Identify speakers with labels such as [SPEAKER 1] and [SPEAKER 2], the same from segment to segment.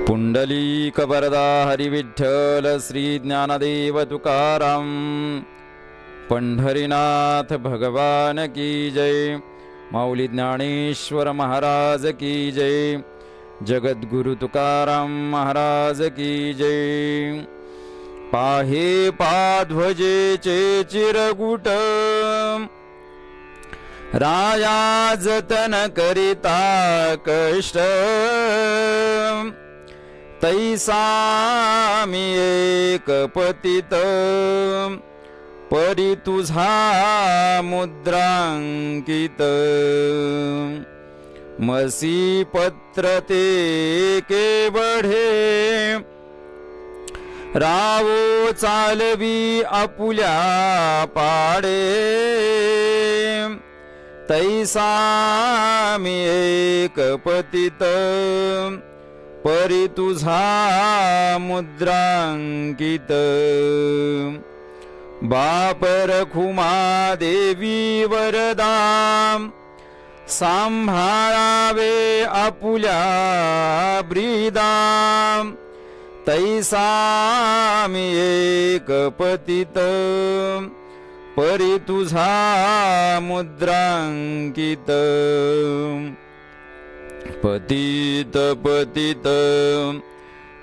[SPEAKER 1] पुंडलीक वरदा हरी विठ्ठल श्री ज्ञानदेव तुकाराम। पंढरीनाथ भगवान की जय। माऊली ज्ञानेश्वर महाराज की जय। जगद्गुरु तुकाराम महाराज की जय। पाहे पाध्वजेचे चिरगुट, राया जतन करिता कष्ट। तैसा मी एक पतित, परी तुझा मुद्रांकित। मसी पत्र ते केवढे, रावो चालवी आपुल्या पाडे। तैसा मी एक पतित, परी तुझा मुद्रांकित। बाप रखुमा देवी वरदा, सांभाळावे आपुल्या ब्रीदा। तैसा मी एक पतित, परी तुझा मुद्रांकित। पतित पतित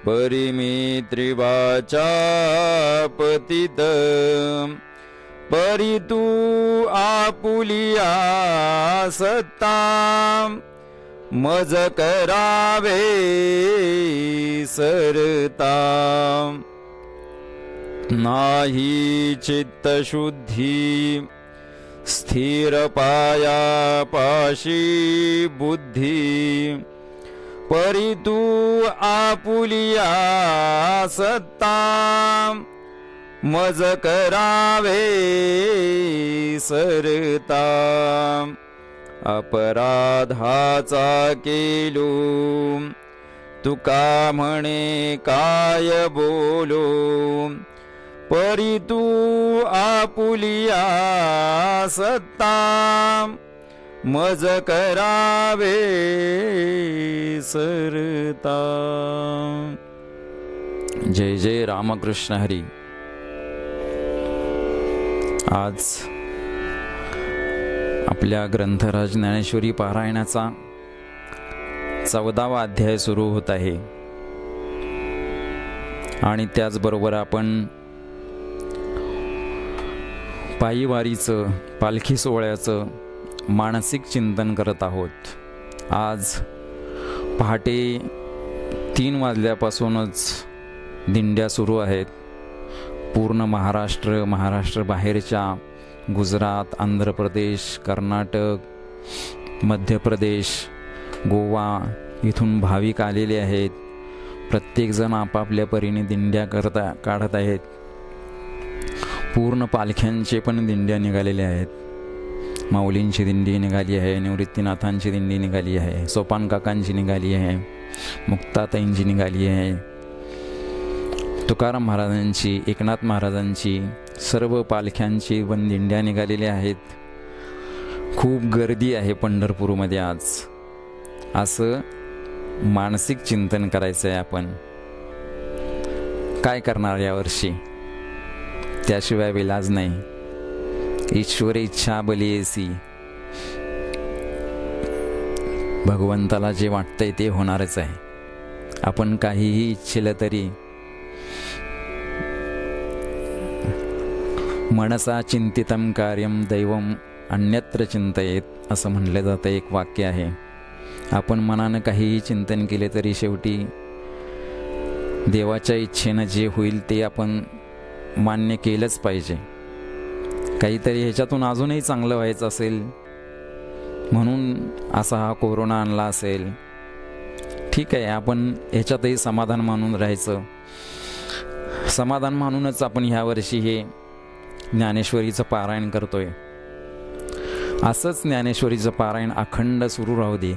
[SPEAKER 1] परिमित्रिवाचा पतित। परी तू आपुलिया सत्ता, मज करावे सरता। नाही चित्तशुद्धी, स्थिर पाया पाशी बुद्धी। परी तू आपुलिया सत्ता, मज करावे सरता। अपराधाचा केलो, तुका म्हणे काय बोलो। परी तू आपुलिया सत्ता, मज करावे सरता। जय जय रामकृष्ण हरी। आज आपल्या ग्रंथराज ज्ञानेश्वरी पारायणाचा 14वा अध्याय सुरू होत आहे आणि त्याचबरोबर आपण पायीवारीचं, पालखी सोहळ्याचं मानसिक चिंतन करत आहोत। आज पहाटे 3 वाजल्यापासूनच दिंड्या सुरू आहेत। पूर्ण महाराष्ट्र बाहेरच्या गुजरात, आंध्र प्रदेश, कर्नाटक, मध्य प्रदेश, गोवा इथून भाविक आलेले आहेत। प्रत्येकजण आपापल्या परीने दिंड्या काढत आहेत। पूर्ण पालख्यांचे पण दिंड्या निघालेल्या आहेत। माऊलींची दिंडी निघाली आहे, निवृत्तीनाथांची दिंडी निघाली आहे, सोपान काकांची निघाली आहे, मुक्ताताईंची निघाली आहे, तुकाराम महाराजांची, एकनाथ महाराजांची, सर्व पालख्यांची वन दिंड्या निघालेल्या आहेत। खूप गर्दी आहे पंढरपूरमध्ये आज। असं मानसिक चिंतन करायचं आहे। आपण काय करणार यावर्षी, त्याशिवाय विलाज नाही। ईश्वर इच्छा बलियेसी, भगवंताला जे वाटतंय ते होणारच आहे। आपण काहीही इच्छिलं तरी मनसा चिंतितम कार्यम दैवम अन्यत्र चिंतयेत असं म्हटलं जातं। एक वाक्य आहे। आपण मनानं काहीही चिंतन केले तरी शेवटी देवाच्या इच्छेनं जे होईल ते आपण मान्य केलंच पाहिजे। काहीतरी ह्याच्यातून अजूनही चांगलं व्हायचं असेल म्हणून असा हा कोरोना आणला असेल, ठीक आहे, आपण ह्याच्यातही समाधान मानून राहायचं। समाधान मानूनच आपण ह्या वर्षी हे ज्ञानेश्वरीचं पारायण करतोय। असंच ज्ञानेश्वरीचं पारायण अखंड सुरू राहू दे।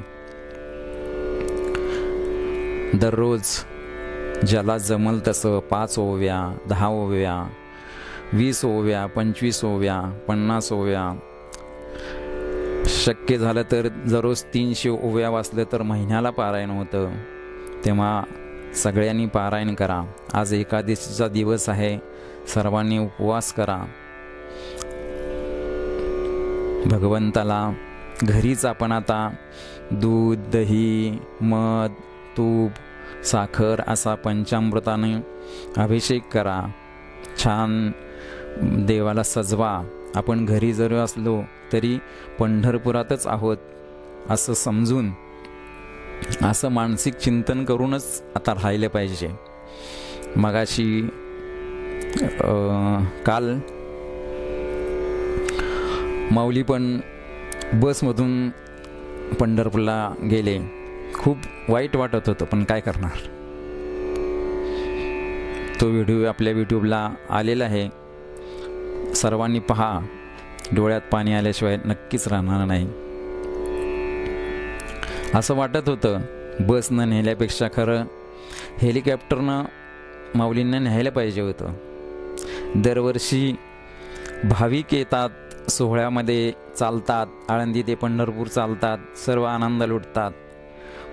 [SPEAKER 1] दररोज ज्याला जमल तसं 5 ओव्या, 10 ओव्या, 20 ओव्या, 25 ओव्या, 50 ओव्या, शक्य झालं तर दररोज 300 ओव्या वाचलं तर महिन्याला पारायण होतं। तेव्हा सगळ्यांनी पारायण करा. आज एकादशीचा दिवस आहे, सर्वांनी उपवास करा. भगवंताला घरीच आपण आता दूध, दही, मध, तूप, साखर असा पंचामृताने अभिषेक करा. छान देवाला सजवा. आपण घरी जरी असलो तरी पंढरपुरातच आहोत असं समजून, असं मानसिक चिंतन करूनच आता राहिले पाहिजे. मगाशी काल माऊली पण बसमधून पंढरपूरला गेले. खूप वाईट वाटत होतं, पण काय करणार. तो व्हिडिओ आपल्या यूट्यूबला आलेला आहे, सर्वांनी पहा. डोळ्यात पाणी आल्याशिवाय नक्कीच राहणार नाही. असं वाटत होतं बसनं नेल्यापेक्षा खरं हेलिकॉप्टरनं माऊलींना न्यायला पाहिजे होतं. दरवर्षी भाविक येतात, सोहळ्यामध्ये चालतात, आळंदी ते पंढरपूर चालतात, सर्व आनंद लुटतात.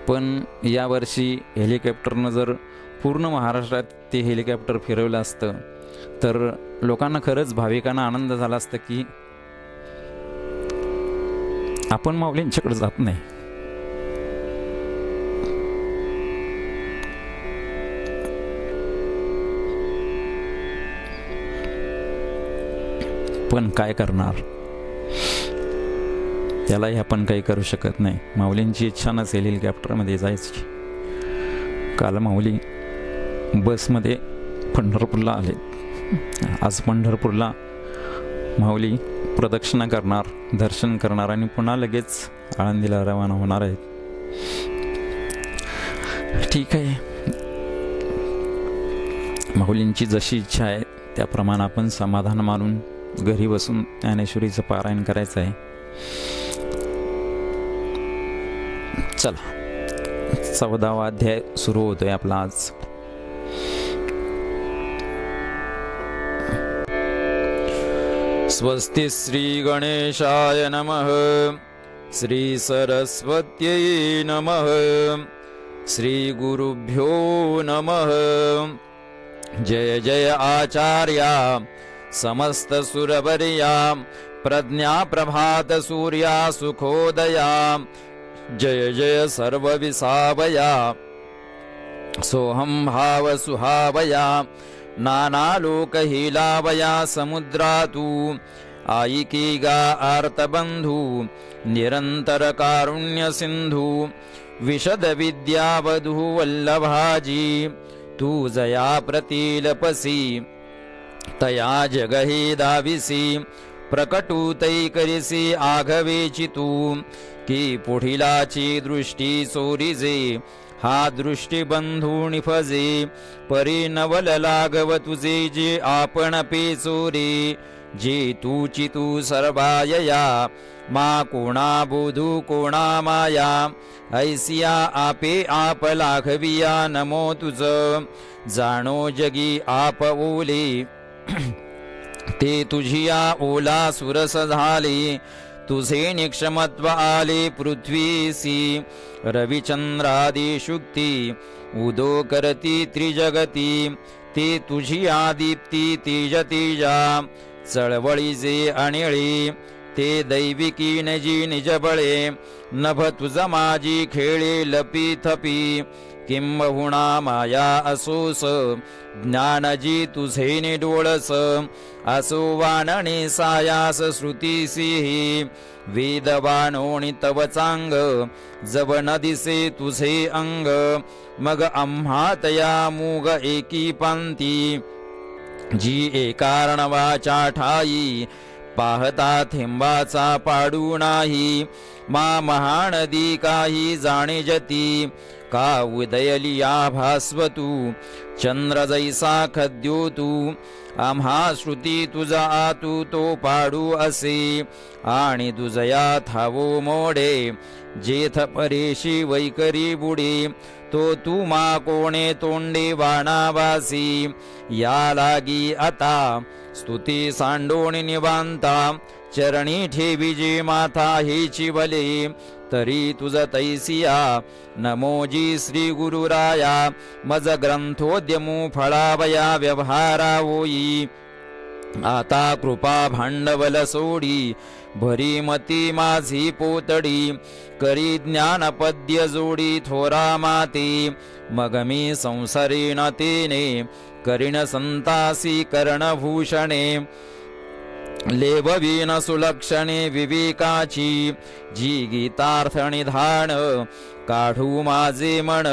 [SPEAKER 1] पण यावर्षी हेलिकॉप्टरनं जर पूर्ण महाराष्ट्रात ते हेलिकॉप्टर फिरवलं असतं तर लोकांना, खरंच भाविकांना आनंद झाला असता की आपण माऊलींच्याकडे जात नाही. पण काय करणार, त्यालाही आपण काही करू शकत नाही. माऊलींची इच्छा नसेल हेलिकॉप्टरमध्ये जायची. काल माऊली बसमध्ये पंढरपूरला आले. आज पंढरपूरला माऊली प्रदक्षिणा करणार, दर्शन करणार आणि पुन्हा लगेच आळंदीला रवाना होणार आहेत. ठीक आहे, माऊलींची जशी इच्छा आहे त्याप्रमाणे आपण समाधान मानून घरी बसून ज्ञानेश्वरीचं पारायण करायचं आहे. चला, 14वा अध्याय सुरू होतोय आपला आज. स्वस्ति श्री गणेशाय नमः. श्री सरस्वत्यै नमः. श्री गुरुभ्यो नमः. जय जय आचार्या समस्त सुरवर्या प्रज्ञा प्रभात सूर्या सुखोदया. जय जय सर्व विसावया सोहम भाव सुहावया. नाना लोक हिलावया समुद्रातू. आयिकी गा आर्तबंधू निरंतर कारुण्य सिंधू. विशद विद्यावधू वल्लभाजी तू जया प्रतीलपसी. तया जगही दाविसी प्रकटूतै करिसी आघवेची तू. की पुढिलाची दृष्टी चोरीजे हा दृष्टी बंधू निफजे. परी नवल लागव तुझे जे आपण पे चोरी. जे तूची तू सर्वायया मा कोणा बोधू कोणा माया. ऐसिया आपे आप लाघविया नमो तुझ. जाणो जगी आप ओले ते तुझिया ओला सुरस झाले. तुझे निक्षमत्व आले पृथ्वीसी. रविचंद्रादी शुक्ती उदो करती त्रिजगती. ते तुझी आदिप्ती तेज तेजा. चळवळीचे अनिळी ते दैविकी नजी निजबळे. नभ तुझ माझी खेळे लपी थपी. किंबहुना माया असोस ज्ञानजी तुझे निडोळस. असो वाणणे सायास श्रुतीसी. वेदवाणोणी तव चांग जव न दिसे तुझे अंग. मग आम्हा तया मूग एकी पांती. जी एकारण वाचा ठाई पाहता थेंबाचा पाडू नाही. मा महानदी काही जाणे जती. का उदयलिया भास्वतू चंद्र जैसा खद्यो तू. आम्हा श्रुती तुझा आतू तो पाडू असे. आणि तुझया थावो मोडे जेथ परेशी वैकरी बुडे. तो तू मा कोणे तोंडे वाणावासी. या लागी आता स्तुती सांडोणी निवांता. चरणी ठेवी जे माथा हे चिवले. तरी तुझ तैसिया नमोजी श्री गुरुराया मज ग्रंथोद्यमू फळावया व्यवहारा होई आता कृपा भांडवल सोडी भरी मती माझी पोतडी करी ज्ञान पद्य जोडी थोरा माती मग मी संसारीन तेने करीन संतासी कर्णभूषणे लेववीन सुलक्षणे विवेकाची जी गीतार्थ निधान काढू माझे मन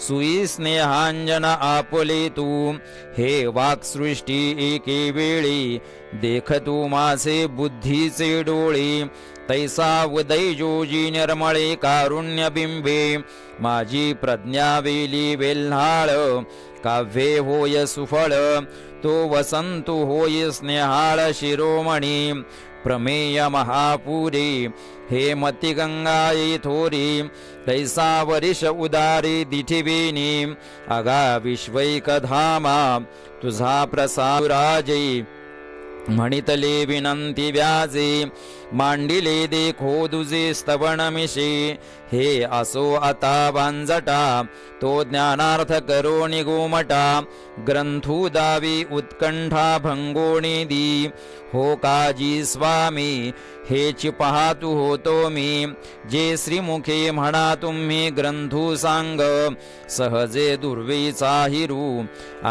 [SPEAKER 1] सुई स्नेहांजन आपले तू हे वाक्सृष्टी एके वेळी देख तू माझे बुद्धीचे डोळे तैसा उदय जोजी निर्मळे कारुण्य बिंबे माझी प्रज्ञा वेली वेल्हाळ काव्ये होय सुफळ तो वसंतु होय स्नेहाळ शिरोमणी प्रमेय महापुरे हे मती गंगाई थोरी तैसा वरिष उदारी दिठिवेनी अगा विश्वैक धामा तुझा प्रसाराजे म्हणितले विनंती व्याजे मांडिले देखो दुजे स्तवन मिशे हे असो आता बांजटा तो ज्ञानार्थ करो निगोमटा ग्रंथू दावी उत्कंठा भंगोणी दी हो काजी स्वामी हेच पाहतू होतो मी जे श्रीमुखे म्हणा तुम्ही ग्रंथू सांग सहजे दुर्वेचा हिरू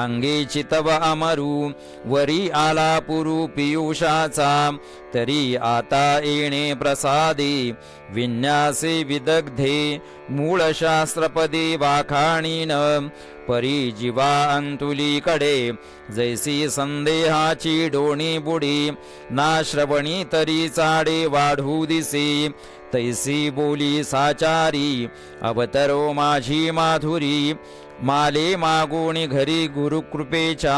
[SPEAKER 1] अंगे चितव अमरू वरी आला पुरू पियुषाचा तरी आता येणे प्रसादी विन्यासे विदग्धे मूळ शास्त्रपदी वाखाणीन परी जीवा अंतुलीकडे जैसी संदेहाची डोणी बुडी ना श्रवणी तरी चाडे वाढू दिसे तैसी बोली साचारी अवतरो माझी माधुरी माले मागोणी घरी गुरुकृपेच्या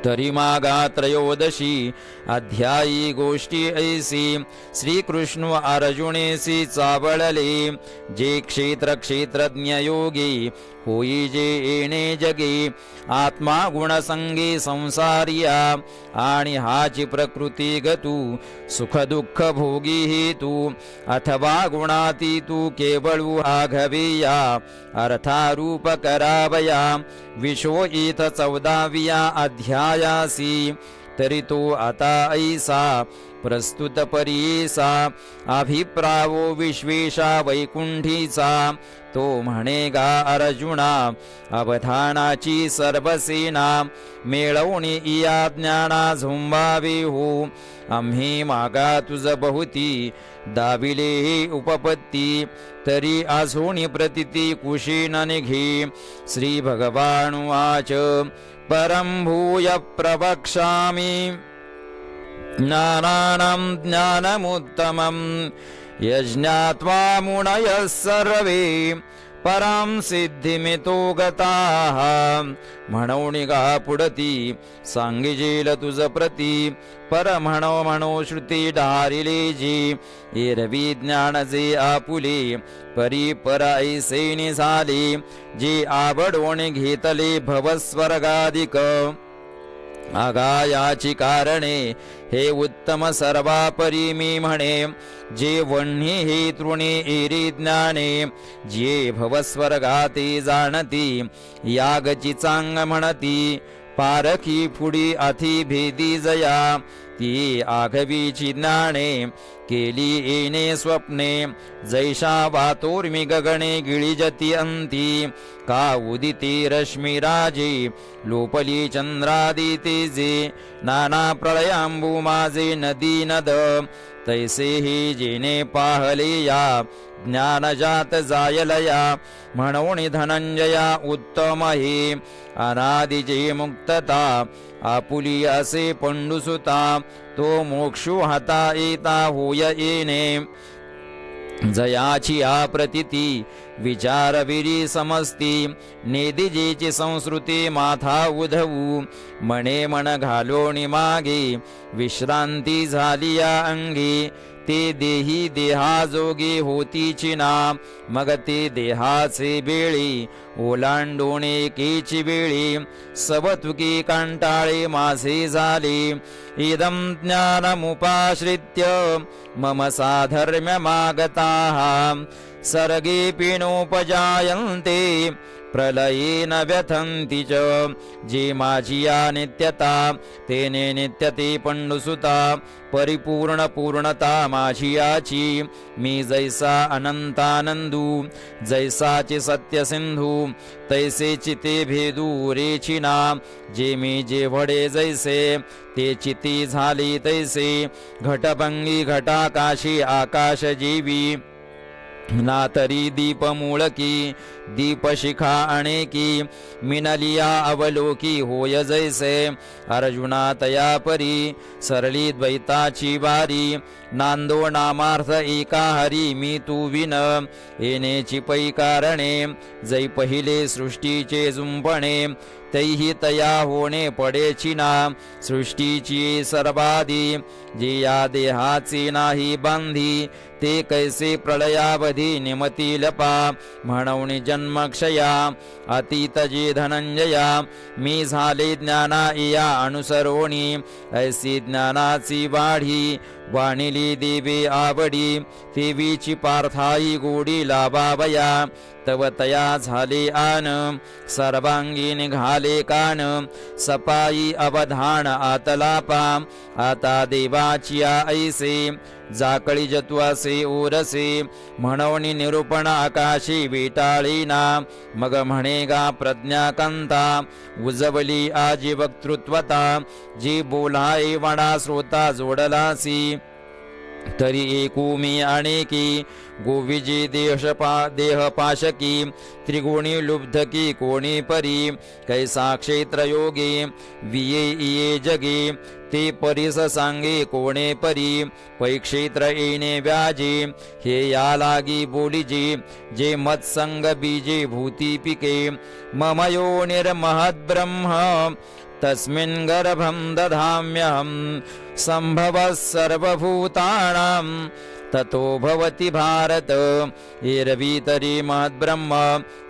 [SPEAKER 1] तरी मागा त्रयोदशी अध्यायी गोष्टी ऐसी श्रीकृष्ण अर्जुनेसी चावळले जे क्षेत्र क्षेत्रज्ञ योगी होई जे येणे जगे आत्मा गुणसंगी संसारिया आणि हाची प्रकृती गतू सुख दुःख भोगी ही तू अथवा गुणाती तू केवळू आघवेया अर्थारूप करावया विशो इथ 14व्या अध्यायासी तरी तो आता ऐसा प्रस्तुत परीसा अभिप्रावो विश्वेशा वैकुंठीचा तो म्हणेगा अर्जुना अवधानाची सर्वसेना मेळवणी या ज्ञाना झुंबावे हो आम्ही मागा तुझ बहुती दाविले उपपत्ती तरी आझोणी प्रतिती कुशीन निघे श्री भगवानुवाच परं भूय प्रवक्ष्यामि ज्ञानानां ज्ञानमुत्तमं यज्ञात्वा मुनयः सर्वे परां सिद्धिमितो गताः म्हणोनिगा पुढती सांगिजेल तुझ प्रती पर म्हणो श्रुती डारिले जी एरवी ज्ञान जे आपुले परी पर ऐसे निझाले जे आवडोने घेतले भवस्वर्गादिक आगायाची कारणे हे उत्तम सर्वापरी मी म्हणे जे वन्ही हे तृणी एरी ज्ञाने जे भवस्वर्गाते जाणती यागची चांग म्हणती पारखी फुडी अथी भेदी जया ती आघवीची ज्ञाने केली येणे स्वप्ने जैशा वातोर्मी गगणे गिळिजती अंती का उदिती रश्मी राजे लोपली चंद्रादी तेजे नाना प्रलयांबू माझे नदी नद तैसे ही जेने पाहले या ज्ञानजात जायलया म्हणून धनंजया उत्तम हे अनादिजे मुक्तता आपुली असे पंडुसुता तो मोक्षु हता येता होय येणे जयाची आप्रतीती विचारविरी समस्ती नेदिजेची संस्कृती माथा उधवू मणे मन घालोणी मागे विश्रांती झाली या अंगी ते देही देहाजोगे होतीची ना, मग ते देहाचे बेळी ओलांडोणे एकेची वेळी, सबतुकी कंटाळे माझे झाले, इदं ज्ञानमुपाश्रित्य मम साधर्म्य मागताः, सर्गेऽपि नोपजायन्ते प्रलयेन व्यथन्ति च, जे माझिया नित्यता तेने नित्यते पंडुसुता, परिपूर्ण पूर्णता माझियाची, मी जैसा अनंतानंदू, जैसाचे सत्य सिंधू, तैसे चिते भेदू रेची ना, जे मी जे वडे जैसे ते चिती झाली तैसे, घटभंगी घटाकाशी आकाश जीवी, ना तरी दीप मूळकी दीपशिखा अनेकी, मिनलिया अवलोकी होय जैसे, अर्जुना तया परी सरली द्वैताची वारी, नांदो नामार्थ एका हरी मी तू विन, येण्याची पै कारणे जै पहिले सृष्टीचे जुंपणे, तैही तया होणे पडेची ना, सृष्टीची सर्वादी जे या देहाची नाही बांधी, ते कैसे प्रलयावधी निमतील पा, म्हणून जन्मक्षया अतीत जे धनंजया, मी झाले ज्ञाना इया अनुसरोणी, ऐसी ज्ञानाची वाढी वाणिली देवी आवडी, देवीची पार्थाई गोडी लाभावया, तव तया झाले आन सर्वांगी निघाले कान, सपाई अवधान आतलापा, आता देवाची ऐसे जाकळी जत्वासे ओरसे, म्हणून निरूपण आकाशी वेटाळीना, मग म्हणेगा प्रज्ञाकांता उजवली आजी वक्तृत्वता, जी बोलाय वडा श्रोता जोडलासी, तरी एकू मी अनेकी गोविजी देह पाशकी, त्रिगुणी लुब्धकी कोणी परी, कैसा क्षेत्र योगी विये इये जगे, ते परिस सांगे कोणे परी, पै क्षेत्र येणे व्याजे, हे या लागी बोलीजे, जे मत्संग बीजे भूती पिके, मम यो निर्महद्ब्रह्म तस्मिन् गर्भं दधाम्यहं, संभवः सर्वभूतानां ततो भवति भारत, एरवीतरी महद्ब्रह्म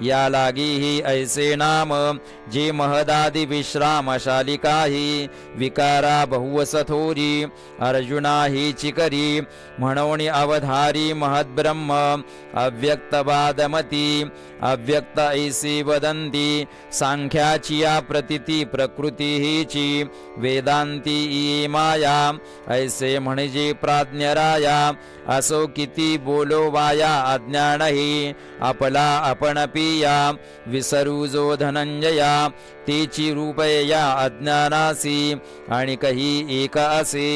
[SPEAKER 1] या लागी ही ऐसे नाम, जे महदादि विश्रामशालिकाही विकारा बहुवसथोरी, अर्जुना ही चिकरी म्हणून अवधारी महद्ब्रह्म, अव्यक्तवादमती अव्यक्त ऐसी वदंती, सांख्याची या प्रतीती प्रकृती हीची, वेदांती ये माया ऐसे म्हणजे प्राज्ञराया, असो किती बोलो वाया अज्ञान ही, आपला आपण पिया विसरू जो धनंजया, तेची रूपया अज्ञानासी, आणि कही एक असे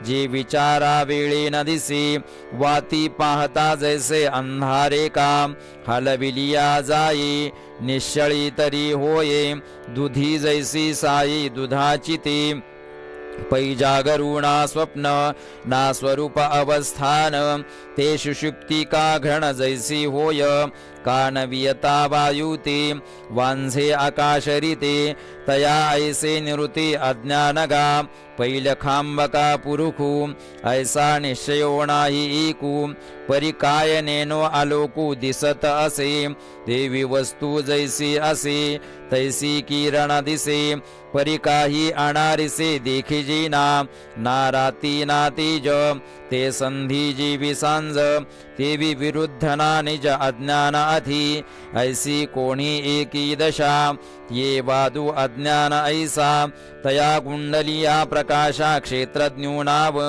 [SPEAKER 1] जे विचारा वेळे न दिसे, वाती पाहता जैसे अंधारे का, हलविलिया जाई निश्चळी तरी होये, दुधी जैसी साई दुधाची ती, पै जागरुणा स्वप्न ना स्वरूप अवस्थान, ते सुषुप्ती का घृण जैसी होय, कानवियता वायुते वांझे आकाशरिते, तया ऐसे निरुते अज्ञानगा, पैल खांबका पुरुखू ऐसा निश्चयो नाही एकू, परिकाय नेनो आलोकू दिसत असे, देवी वस्तू जैसी असे तैसी किरण दिसे, परिकाही अनारिसे देखिजी ना, ना राती ना तेज ते संधी जीवी सांज, तेवी विरुद्ध ना निज अज्ञान अधी, ऐसी कोणी एकी दशा, ये वादू अज्ञान ऐसा, तया कुंडलिया प्रकाशा क्षेत्रज्ञो नाव,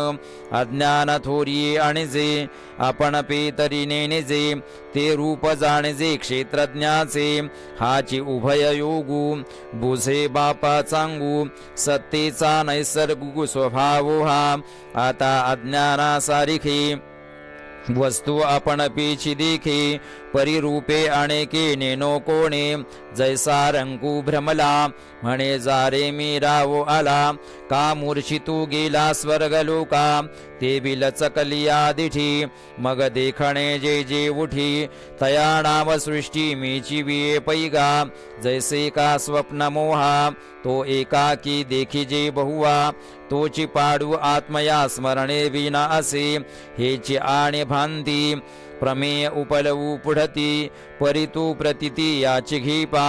[SPEAKER 1] अज्ञान थोरी आणिजे आपण पेतरीने निजे, ते रूप जाणजे क्षेत्रज्ञाचे, हाची उभय योगू बुझे बापा सांगू, सत्तेचा नैसर्गिक स्वभाव हा, आता अज्ञाना सारिखी वस्तू आपण पेची देखी, परिरूपे अनेके नेनो कोणे जैसा रंगू भ्रमला म्हणे जारे मी रावो आला का मूर्छितू गेला स्वर्गलोका ते बिलचकलिया दिठी मग देखणे जे जे उठी तया नाव सृष्टी मीची विये पैगा जैसे का स्वप्न मोहा तो एकाकी देखी जे बहुवा तोची पाडू आत्मया स्मरणे विना असे हेची आणि भांती प्रमेय उपलवू पुढती परितू प्रतिती याची घीपा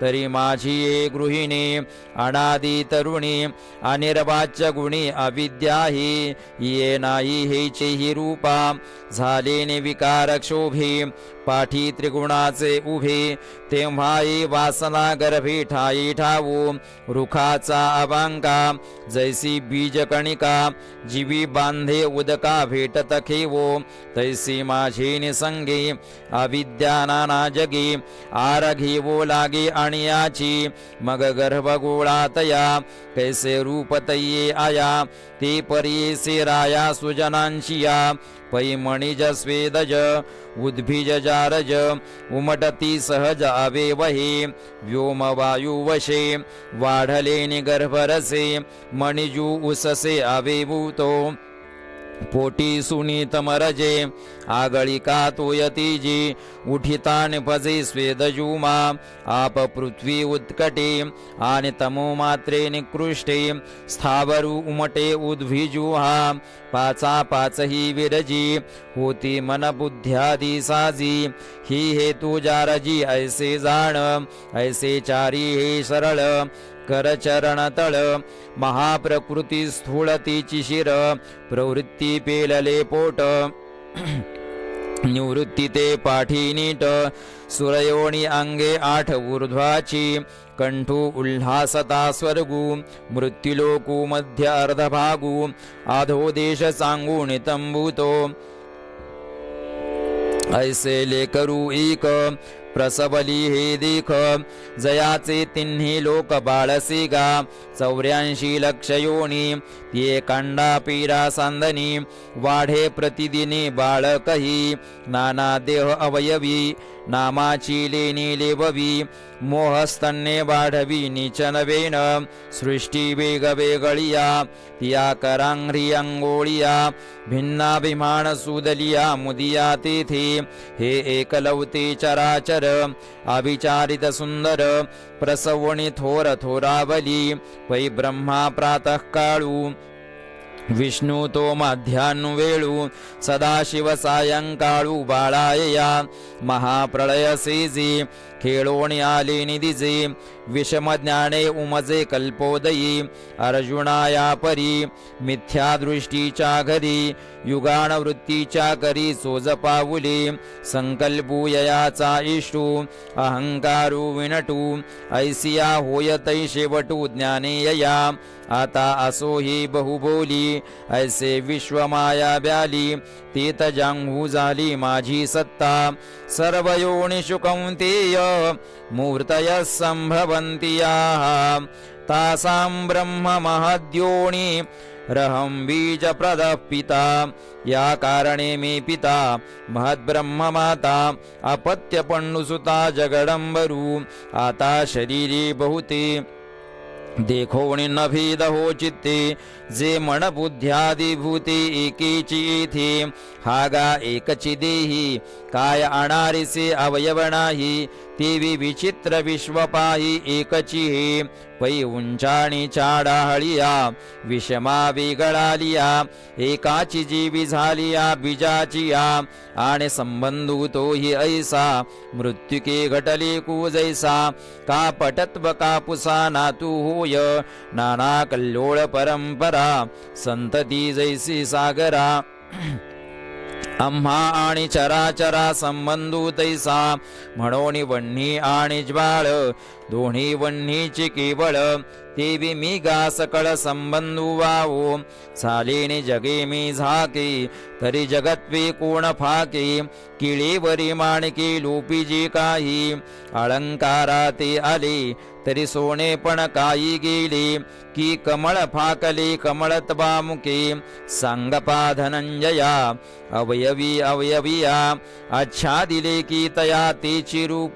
[SPEAKER 1] तरी माझी ये गृहिणी अनादी तरुणी अनिर्वाच्य गुणी अविद्या ही ये नाही हेचे ही रूपा झाले ने विकार क्षोभे पाठी त्रिगुणाचे उभे तेव्हा ये वासना गर्भे ठाई ठावो रुखाचा अवांका जैसी बीज कणिका जीवी बांधे उदका भेटत खेवो तैसी माझे निसंगे अविद्या नाना जगे आर घेवो लागे आणियाची मग गर्भगोळा तया कैसे रूप तये आया ते परियेसे राया सुजनांशिया पै मणिज स्वेदज उद्भिज जारज उमटती सहज अवेवहे व्योम वायू वशे वाढले निगर्भरसे मणिजू उससे अवेभूतो पोटी सुनीत मरजे आगळिका तोयतीजी उठिता निपजे स्वेदजूमा आप पृथ्वी उत्कटे आणि तमो मात्रे निकृष्टे स्थावरू उमटे उद्भिजुहा पाचा पाचही विरजी होती मन बुद्ध्यादी साजी ही हेतु जारजी ऐसे जाण ऐसे चारी हे सरळ करचरण तळ महाप्रकृती स्थूळतीची शिर प्रवृत्ती पेलले पोट निवृत्ती ते पाठी नीट सुरयोनी अंगे आठ ऊर्ध्वाची कंठू उल्हासता स्वर्गू मृत्युलोकू मध्य अर्धभागू आधोदेश सांगू नितंबूतो ऐसे लेकरू एक प्रसबली हे देख जयाचे तिन्ही लोक बाळसी गा 84 लक्ष योनी ते कांडा पीरा सांदनी वाढे प्रतिदिनी बाळकही नाना देह अवयवी नामाची लेणी लेववी मोहस्तन्ने वाढवी निचनवेन सृष्टी वेग वेगळिया तिया करांघ्री अंगोळिया भिन्नाभिमान सुदलिया मुदिया तेथे हे एकलवते चराचर अविचारित सुंदर प्रसवणी थोर थोरावली पै ब्रह्मा प्रातः काळू विष्णु तो मध्यान्वेळू सदाशिव सायंकाळू बाळायया महाप्रलय सेजी खेळोणी आले निधीजे विषम ज्ञाने उमजे कल्पोदयी अर्जुनाया परी मिथ्या दृष्टीच्या घरी युगान वृत्तीच्या करी सोज पाऊले संकल्पूययाचा इष्टू अहंकारू विनटू ऐसिया होयतै शेवटू ज्ञानेयया आता असो ही बहुबोली ऐसे विश्वमाया ब्याली तेत जांघू झाली माझी सत्ता सर्वयोनिषु कौंतेय मूर्तयः संभवन्तियाः तासां ब्रह्म महद्योनि रहं बीज प्रदः पिता या कारणे मे पिता महद्ब्रह्म माता अपत्य पंडुसुता जगडंबरू आता शरीरे बहुते देखोणी न भेद हो चित्ते जे मन बुद्ध्यादी भूते एकेची येथे हागा एकची देही काय अनारिसे अवयव नाही तेवी विचित्र विश्व पाही एकची हे पै उंचाणी चाडाहळिया विषमा वेगळालिया एकाची जीवी झालिया बीजाचिया आणि संबंधू तोही ऐसा मृत्युके घटले कु जैसा का पटत्व कापुसा नातू होय नाना कल्लोळ परंपरा संतती जैसी सागरा आम्हा आणि चराचरा संबंधू तैसा म्हणून वन्ही आणि ज्वाळ दोन्ही वन्हीची केवळ तेवी मी गा सकळ संबंधू वावो चालेने जगे मी झाके तरी जगत्वे कोण फाके किळेवरी माणके लोपी जे काही अलंकारा ते आले तरी सोने पण काही गेले, की कमळ फाकले कमळत्वा मुखे, सांगपा धनंजया अवयवी अवयविया, आच्छादिले की तया तेची रूप,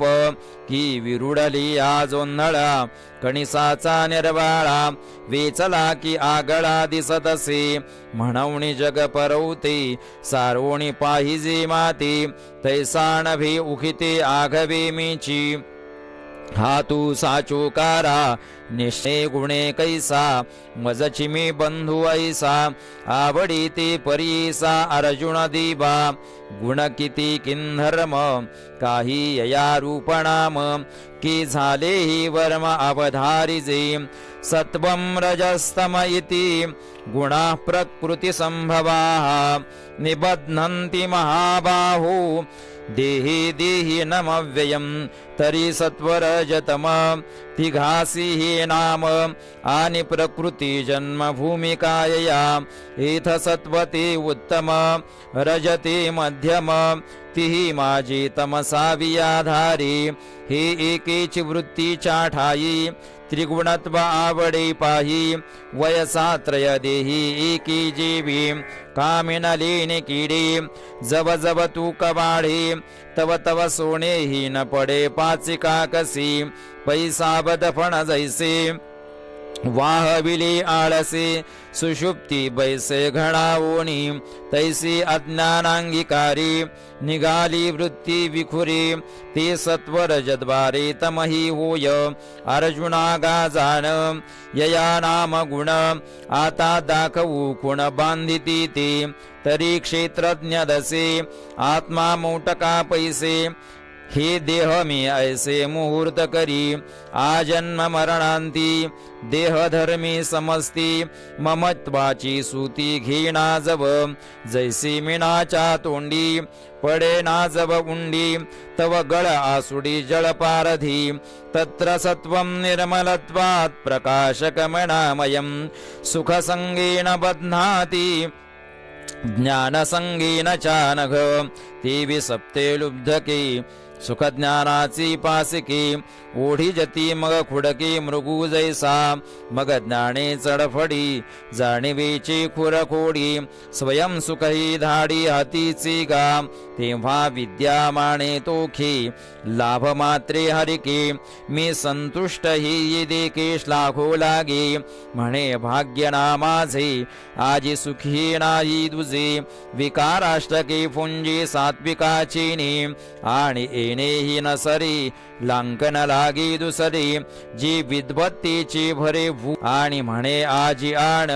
[SPEAKER 1] की विरुडली आजोन्नळा कणिसाचा निर्वाळा, वेचला की आगळा दिसतसे, म्हणवणी जग परवते सारवणी पाहिजे माते, तैसा नभे उखिते आघवे मीची, हा तू साचोकारा निश्चय गुणे कैसा, मजची मी बंधू ऐसा, आवडीते परीसा अर्जुन दिबा, गुण किती किंधर्म काही यया रूपनाम, की झाले ही वर्म अवधारिजे, सत्वं रजस्तम इति गुणा प्रकृती संभवाः, निबध्नन्ति महाबाहो देहि देहि नमव्ययम्, तरी सत्वरजतम तिघासी हे नाम, आणि प्रकृती जन्म भूमिकायया, एथ सत्वते उत्तम रजते मध्यम, तिही माझी तमसावी आधारी, हे एकेची वृत्तीच्या ठाई, त्रिगुणत्व आवडे पाही, वयसा त्रय देही एकी जीवी, कामिन लेने किडे, जब जब तू कबाडे, तव तव सोने ही न पडे पाचिका कसी, पैसा बदफण जैसे वाहविले आळसे, सुषुप्ती बैसे घडावोनी, तैसी अज्ञानांगिकारी, निघाली वृत्ती विखुरी, ते सत्वरजद्वारे तमही होय, अर्जुना गाजान यया नाम गुण, आता दाखवू कुण बांधिती ते, तरी क्षेत्रज्ञ दसे आत्मा मोटका पैसे, हे देह मी ऐसे मुहूर्त करी, आजन्म मरणांती देह धर्मी समजती, ममत्वाची सूती घेना जब, जैसी मिनाच्या तोंडी पडे ना जब उंडी, तव गळ आसुडी जळपारधी, तत्र सत्वं निर्मलत्वात् प्रकाशकमनामयं, सुखसंगेन बध्नाति ज्ञानसंगेन चानघ, तेवी सप्ते लुब्धके सुखज्ञानाची पासिकी, ओढी जती मग खुडकी मृगू जैसा, मग ज्ञाने चढफडी जाणीवेची खुरखोडी, स्वयं सुखही धाडी हातीची गा, तेव्हा विद्या माने तोखी लाभ मात्रे हरिके, मी संतुष्ट ही देखे श्लाघो लागे, म्हणे भाग्य ना माझे आजी सुखी नाही तुझे, विकाराष्टके फुंजी सात्विकाचीनी, आणि येणेही नसरी लांकन लागी दुसरी, जी विद्वत्तीची भरे भू, आणि म्हणे आजी आण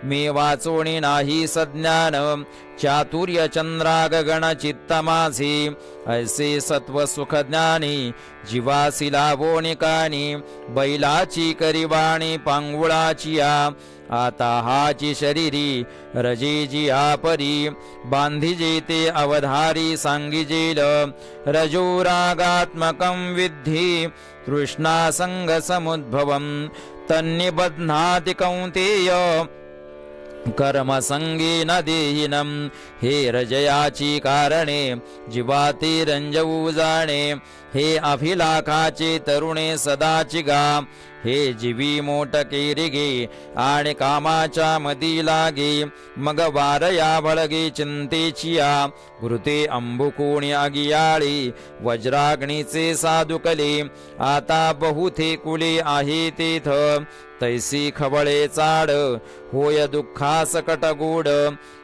[SPEAKER 1] मी वाचोणी नाही सज्ञान, चातुर्य चंद्रा गगन चित्त माझे, ऐसे सत्व सुख ज्ञानी जीवासी लावोनिकानी, बैलाची करिवाणी पांगुळाची आ, आता हाची शरीरी रजेजी आपरी, बांधिजे ते अवधारी सांगिजेल, रजोरागात्मकं विद्धि तृष्णा संग समुद्भवं, तन्निबध्नाति कौंतेय कर्म संगेन देहिनं, हे रजयाची कारणे जीवाती रंजवू जाणे, हे अभिलाखाचे तरुणे सदाची गा, हे जीवी मोटके रिगे आणि कामाच्या मदी लागे, मग वारया बळगे चिंतेचिया, घृते अंबुकोणी अगियाळी वज्राग्नीचे साधुकले, आता बहुथे कुले आहे तेथ, तैसी खबळे चाड होय दुःखा सकट गोड,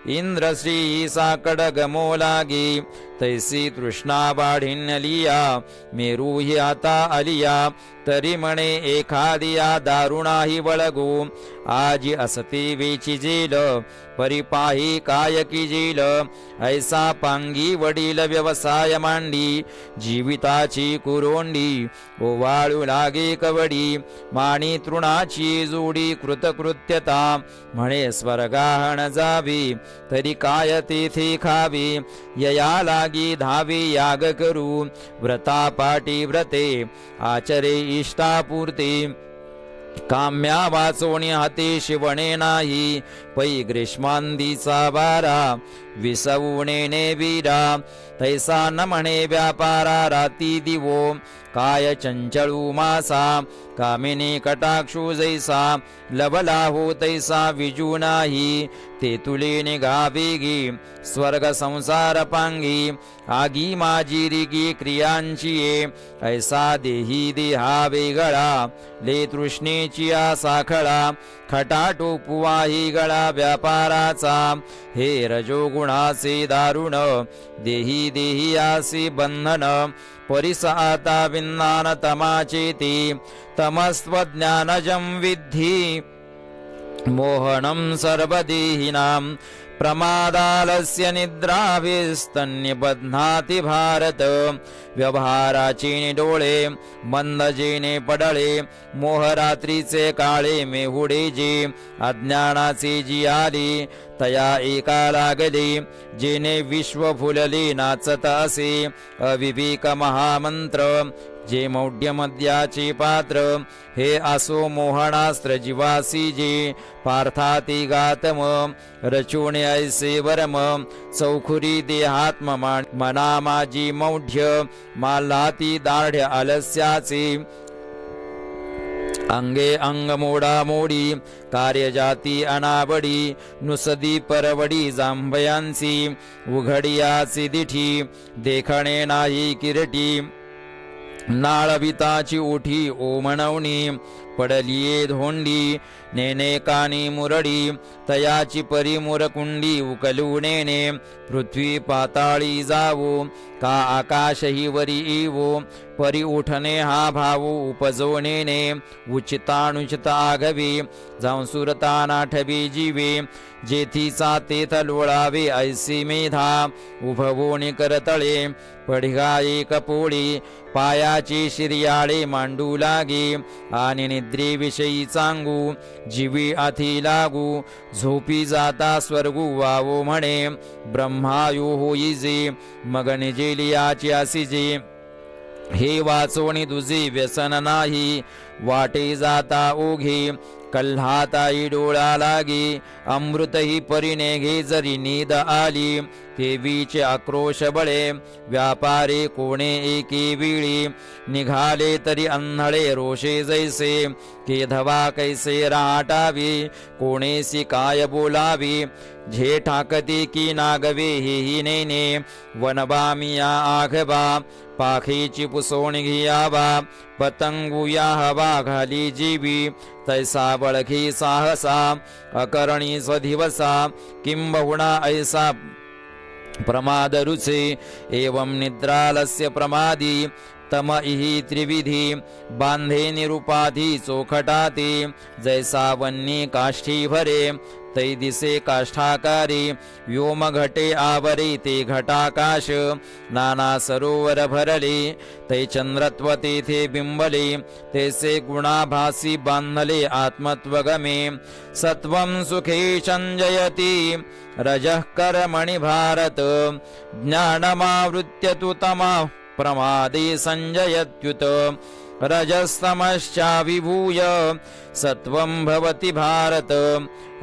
[SPEAKER 1] इंद्रश्री साकड गमो लागे, तैसी तृष्णा बाढिन्यलिया, मेरूही आता आलिया, तरी म्हणे एखादिया दारुणाही वळगो, आजी असती वेची जेल परिपाही काय की जेल, ऐसा पांगी वडील व्यवसाय मांडी, जीविताची कुरोंडी ओवाळू लागे कवडी, माणी तृणाची जोडी कृतकृत्यता, म्हणे स्वर्गाहण जावी तरी काय तेथे खावी, यया लागी धावी याग करू, व्रता पाटी व्रते आचरे इष्टापूर्ती, काम्या वाचोणी हाती शिवणे नाही, पै ग्रीष्मांदीचा बारा विसवणे वीरा, तैसा न म्हणे व्यापारा राती दिवो, काय चंचळू मासा कामिनी कटाक्षू जैसा लबला हो तैसा विजू नाही ते तुले निघावेगी स्वर्ग संसार पांगी आगी माझी रिगी क्रियांची ये ऐसा देही देहा वेगळा ले तृष्णेची साखळा खटाटो पुवाही गळा व्यापाराचा हे रजोगुणाचे दारुण देही देही आसी बंधन परिसाता विज्ञान तमाचेती तमस्त्वज्ञानजं विद्धि मोहनं सर्वदेहिनां प्रमादालस्य निद्राभिस्तन्यबध्नाति भारत व्यवहाराचे डोळे मंद जेने पडळे मोहरात्रीचे काळे मेहुडे जे अज्ञानाचे जी आली तया एका लागली जेने विश्व फुलले नाचत असे अविवेक महामंत्र जे मौढ्यमद्याचे पात्र हे असो मोहनास्त्र जीवासी जे पार्थाती गातम रचोणे ऐसे वरम चौखुरी देहात्म मना माझी मौढ्य माल्हाती दाढ्य आलस्याचे अंगे अंग मोडा मोडी कार्यजाती अनावडी नुसदी परवडी जांभयांची उघडियाची दिठी देखणे नाही किरटी नाळविताची ओठी ओमणवणी पडलिये धोंडी नेने कानी मुरडी तयाची परी मुरकुंडी उकलू नेने पृथ्वी पाताळी जावो का आकाशही वरी येवो परी उठणे हा भावो उपजो नेने उचितानुचित आघवे जाऊन सुरता नाठवी जीवे जेथीचा तेथ लोळावे ऐसी मेधा उभवोनी करतळे पढिगा एक पोळी पायाची शिर्याळे मांडू लागे आणि निद्रेविषयी सांगू जीवी आथी लागू झोपी जाता स्वर्गू वावो म्हणे ब्रह्मायु होईजे मग निजेलियाची असिजे हे वाचोनी तुझे व्यसन नाही वाटे जाता ओघे कल्हाताई डोळा लागे अमृतही परिने घे जरी नीद आली तेवीचे आक्रोश बळे व्यापारे कोणे एके वेळी निघाले तरी अन्हळे रोषे जैसे केधवा कैसे राटावे कोणेसी काय बोलावे झे ठाकते की नागवे हेही नेने वनबामिया आघबा पाखीची पुसोण घियावा पतंगुया हवा घाली जीवी तैसा बळखी साहसा अकरणी स्वधिवसा किंबहुना ऐसा प्रमाद रुचे एवं निद्रालस्य प्रमादी तम इहि त्रिविधी बांधे निरुपाधी चोखटाते जैसा वन्नी काष्ठी भरे तै दिसे काष्ठाकारी व्योम घटे आवरे ते घटाकाश नाना सरोवर भरले तै चंद्रत्व तेथे बिंबले तैसे गुणाभासी बांधले आत्मत्वगमे सत्वं सुखे संजयति रजः कर्मणि भारत ज्ञानमावृत्य तु तमः प्रमादे संजयत्युत रजस्तमश्चाविभूय सत्वं भवति भारत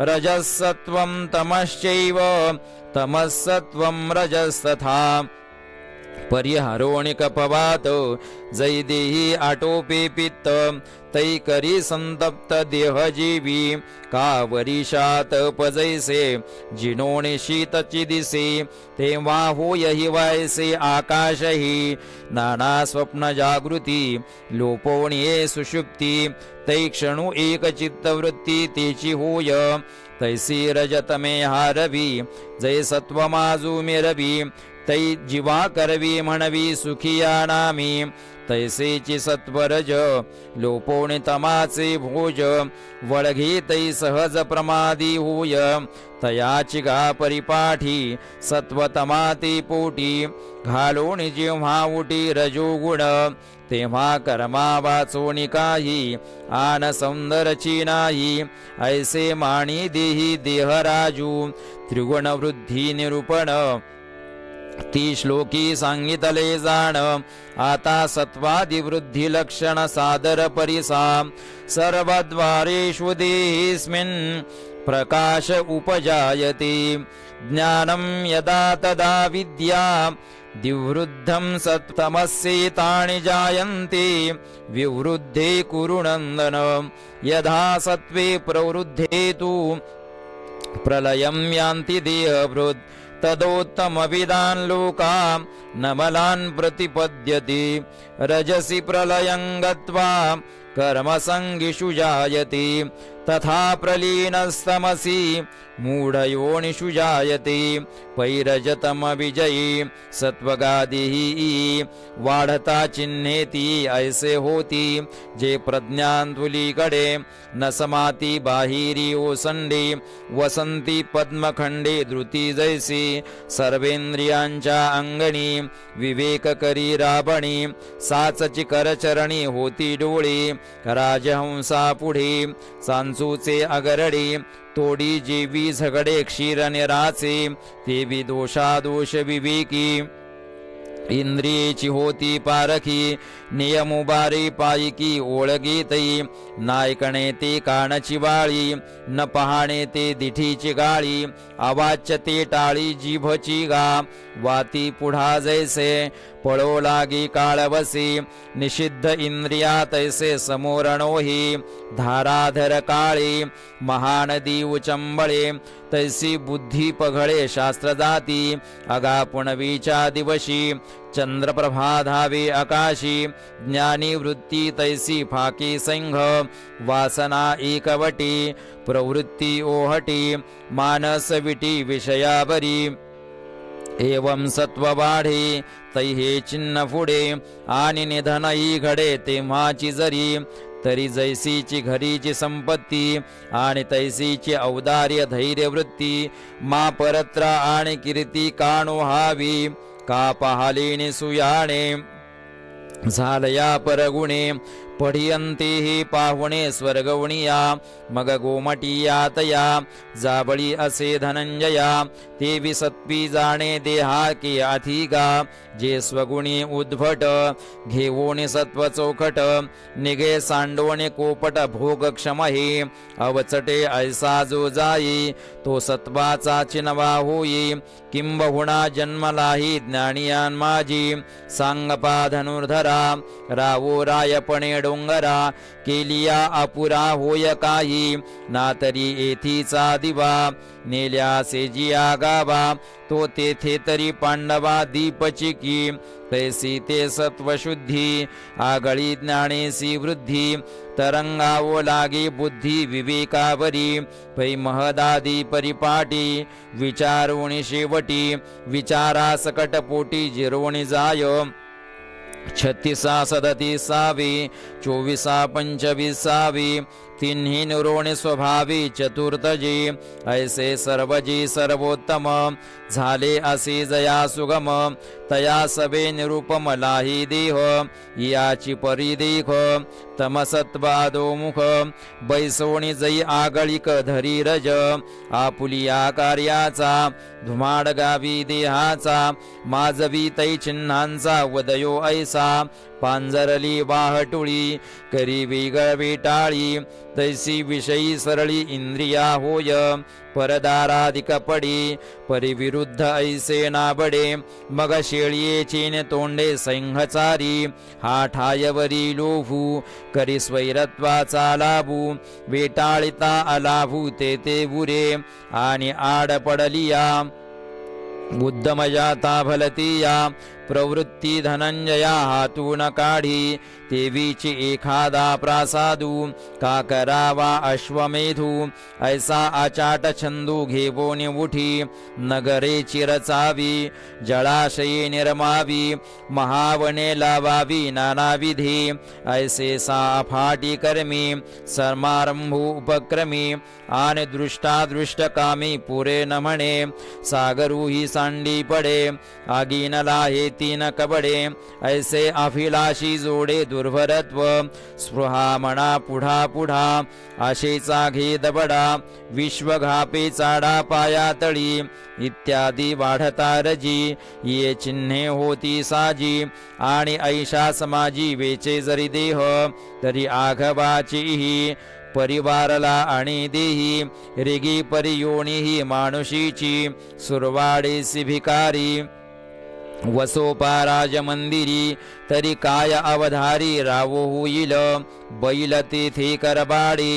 [SPEAKER 1] रजसत्वं तमश्चैव तमस्सत्वं रजस्तथा परिहारोणिकपवात जै देही आटोपे पित्त तै करी संतप्त देहजीवी का वरिषात पजैसे जिनोणे शीतची दिसे तेव्हा होयहि वैसे आकाशही नाना स्वप्न जागृती लोपोणिये सुषुप्ती तै क्षणु एक चित्तवृत्ती तेची होय तैसी रजतमे हारवी जै सत्वमाजू मेरवी तै जीवा करवी म्हणवी सुखिया नामी तैसेची सत्वरज लोपोणे तमाचे भोज वळघे तै सहज प्रमादी होय तयाची गा परिपाठी सत्वतमाते पोटी घालोणी जेव्हा उटी रजोगुण तेव्हा कर्मा वाचोणी काही आन सौंदरची नाही ऐसे माणी देही देहराजू त्रिगुण वृद्धी निरूपण ती श्लोकी सांगितले जाण आता सत्वादि वृद्धी लक्षण सादर परिसा सर्वद्वारेषु देहिस्मिन् प्रकाश उपजायते ज्ञानं यदा तदा विद्या दिवृद्धं सत्तमस्येतानि जायन्ते विवृद्धे कुरु नन्दन यथा सत्त्वे प्रवृद्धे तु प्रलयं यान्ति देहभृत् तदोत्तमविदान् लोकान् नमलान् प्रतिपद्यते रजसि प्रलयं गत्वा कर्मसङ्गिषु जायते तथा प्रलीनस्तमसि मूढयोनिषु जायते पैरजतमविजयी सत्वगादिः वाढता चिन्हेती ऐसे होती जे प्रज्ञान्तुलीकडे न समाती बाहिरी ओसंडे वसंती पद्मखंडे धृती जैसी सर्वेंद्रियांच्या अंगणी विवेक करी राबणी साचची करचरणी होती डोळे राजहंसा पुढे सांसूचे अगरडे तोडी जेवी झगडे क्षीर निराचे तेवी दोषादोष विवेकी इंद्रियेची होती पारखी नियमुबारी पायकी ओळगीतई नायकणे ते कानाची वाळी न पहाणे ते दिठीची गाळी आवाच्य ते टाळी जिभची गा वाती पुढा जैसे पळो लागी काळवसी निषिद्ध इंद्रिया तैसे समोरणोही धाराधर काळे महानदी उचंबळे तैसी बुद्धी पघळे शास्त्र जाती अगापुणवीच्या दिवशी चंद्रप्रभा धावे आकाशी ज्ञानी वृत्ती तैसी फाकी संघ वासना एकवटी प्रवृत्ती ओहटी मानस विटी विषयावरी एवं सत्व वाढे तैहे चिन्ह पुढे आणि निधनही घडे तेव्हाची जरी तरी जैसीची घरीची संपत्ती आणि तैसीची औदार्य धैर्य वृत्ती मा परत्र आणि कीर्ती काणो हावी का पाहालेने सुयाणे झालया परगुणे पढियंते पाहुणे स्वर्गवणिया मग गोमटिया तया जाबळी असे धनंजया ते विसत्वी जाणे देहा के अधिगा जे स्वगुणी उद्भट घेवोने सत्व चौखट निगे सांडोने कोपट भोग क्षम हे अवचटे ऐसा जो जाई तो सत्वाचा चिनवा होई किंबहुना जन्मलाही ज्ञानियान माझी सांगपा धनुर्धरा रावो रायपणे डोंगरा केलिया अपुरा होय काही ना तरी येथीचा दिवा नेल्या सेजिया गावा तो तेथे तरी पांडवा दीपचिकी तैसी ते सत्वशुद्धी आगळी ज्ञानेसी वृद्धी तरंगावो लागी बुद्धी विवेकावरी पै महदादी परिपाटी विचारोणी शेवटी विचारा सकटपोटी जिरोणी जाय 36 37 24 25 तिन्ही निरोणे स्वभावी चतुर्थजी ऐसे सर्वजी सर्वोत्तम झाले असे जया सुगम तया सबे निरुपम लाही देह याची परिदेख तमसत्वादोमुख बैसोणी जई आगळिक धरी रज आपुलिया कार्याचा धुमाड गावी देहाचा माजवी तै चिन्हांचा वदयो ऐसा पांजरली वाहटुळी करी वेगळ वेटाळी तैसी विषयी सरळी इंद्रिया होय परदाराधिक पडी परिविरुद्ध ऐसे नाबडे मग शेळिये चीन तोंडे सैंहचारी हा ठायवरी लोभू करी स्वैरत्वाचा लाभू वेटाळिता अलाभू ते बुरे आणि आड पडलिया बुद्धमया ताभलतीया प्रवृत्ती धनंजया हातून काढी तेवीची एखादा प्रासादू का करावा अश्वमेधू ऐसा आचाट छंदू घेवोनी उठी नगरे चिरचावी जळाशये निर्मावी महावने लावावी नानाविधी ऐसे साफाटी कर्मी समारंभू उपक्रमी आणि दृष्टादृष्ट कामी पुरे न म्हणे सागरू ही सांडी पडे आगीन लाहे तीन कबडे ऐसे अभिलाषी जोडे दुर्भरत्व स्पृहा मना पुढा पुढा आशेचा घे दबडा विश्व घापे चाडा पाया तळी इत्यादी वाढता रजी ये चिन्हे होती साजी आणि ऐशा समाजी वेचे जरी देह तरी आघवाची ही परिवारला आणि देही रेगी परियोनी ही मानुषीची सुरवाडेसी भिकारी वसोपा राजमंदिरी तरी काय अवधारी रावो होईल बैल तेथे करबाडी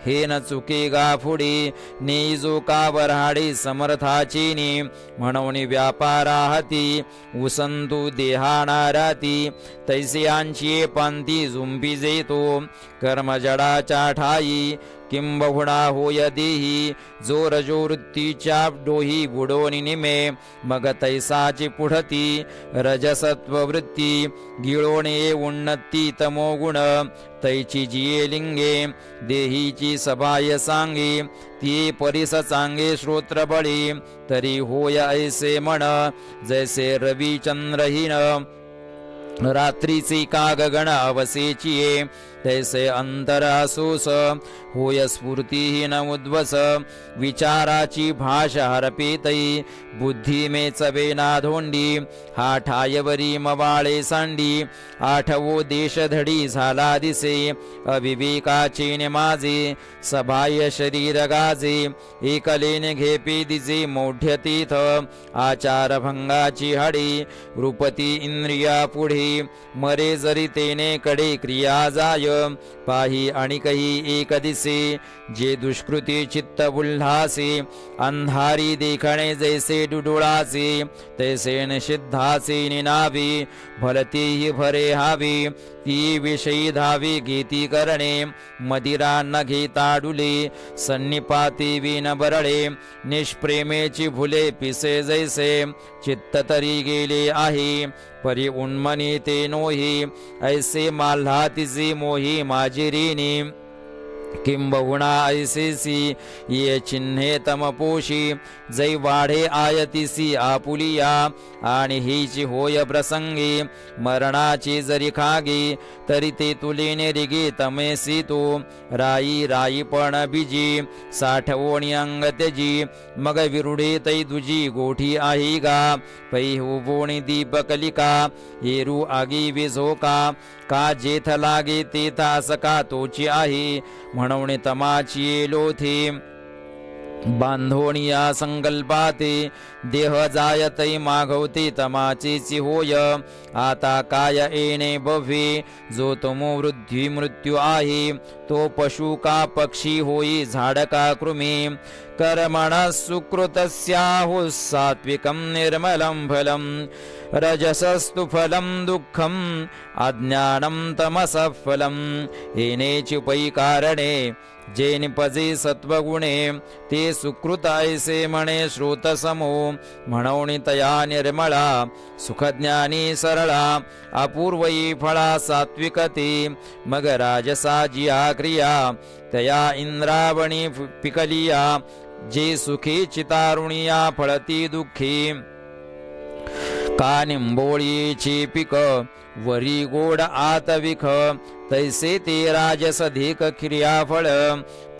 [SPEAKER 1] हे न चुके गाफुडी नेजो का वराडी समर्थाचीनी म्हणून व्यापाराहती उसंतु देहानाराती तैसे आंची पांती झुंपी जेतो कर्मजडाच्या ठाई किंबहुणा होय देही जोर जो वृत्तीच्या डोही बुडोनी निमे मग तैसाची पुढती रजसत्व वृत्ती गिळोणे उन्नती तमोगुण तैची जिये लिंगे देहीची सभाय सांगे ती परिस चांगे श्रोत्र बळी तरी होय ऐसे म्हण जैसे रवी चंद्रहीन रात्रीची का गगन अवसेचिये तैसे अंतरासूस होय स्फूर्तीहीन उद्वस विचाराची भाषा हरपेतई बुद्धी मे चवेना धोंडी हा ठायवरी मवाळे सांडी आठवो देश धडी झाला दिसे अविवेकाचे नेमाजे सभाय शरीर गाजे एकलेने घेपे दिजे मोढ्य तीथ आचार भंगाची हडी रूपती इंद्रिया पुढे मरे जरी तेने कडे क्रिया जाय पाही आणि कही एक दिसे जे दुष्कृती चित्त बुल्हासे अंधारी देखणे जैसे डुडुळाचे तैसे निषिद्धाचे निनावी भलतीही भरे हावी ती विषयी धावी गीती करणे मदिरा न घेता डुले सन्निपाती विन बरळे निष्प्रेमेची भुले पिसे जैसे चित्त तरी गेले आहे परी उन्मनी ते नोही ऐसे माल्हा तिचे मोही माझिरीनी किंबहुणा ऐसेसी ये चिन्हे तमपोशी जै वाढे आयतिसी आपुलिया आणि हीची होय प्रसंगी मरणाची जरी खागी तरी ते तुलेने रिगे तमेसी तो राई राई पण बिजी साठवोणी अंग त्यजी मग विरुढे तै दुजी गोठी आहे गा पै हुबोणी दीपकलिका येरू आगी विझोका का जेथ लागे तेथा सका तोची आहे म्हणून तमाची लोथे बांधोनिया संकल्पाते देह जायतै मागवते तमाचेची होय आता काय येणे बव्हे जो तमो वृद्धी मृत्यू आहे तो पशु का पक्षी होई झाड का कृमी कर्मण सुकृतस्याहु सात्विकं निर्मलं फलं रजसस्तु फलं दुःखं अज्ञानं तमसः फलं येनेची पै कारणे जे निपजे सत्वगुणे ते सुकृत ऐसे म्हणे श्रोतसमो म्हणून तया निर्मळा सुखज्ञानी सरळा अपूर्वई फळा सात्विकते मग राजसा जिया क्रिया तया इंद्रावणी पिकलिया जे सुखी चितारुणिया फळती दुःखी का निंबोळीची पिक वरी गोड आतविख तैसे ते राजस धीक क्रियाफळ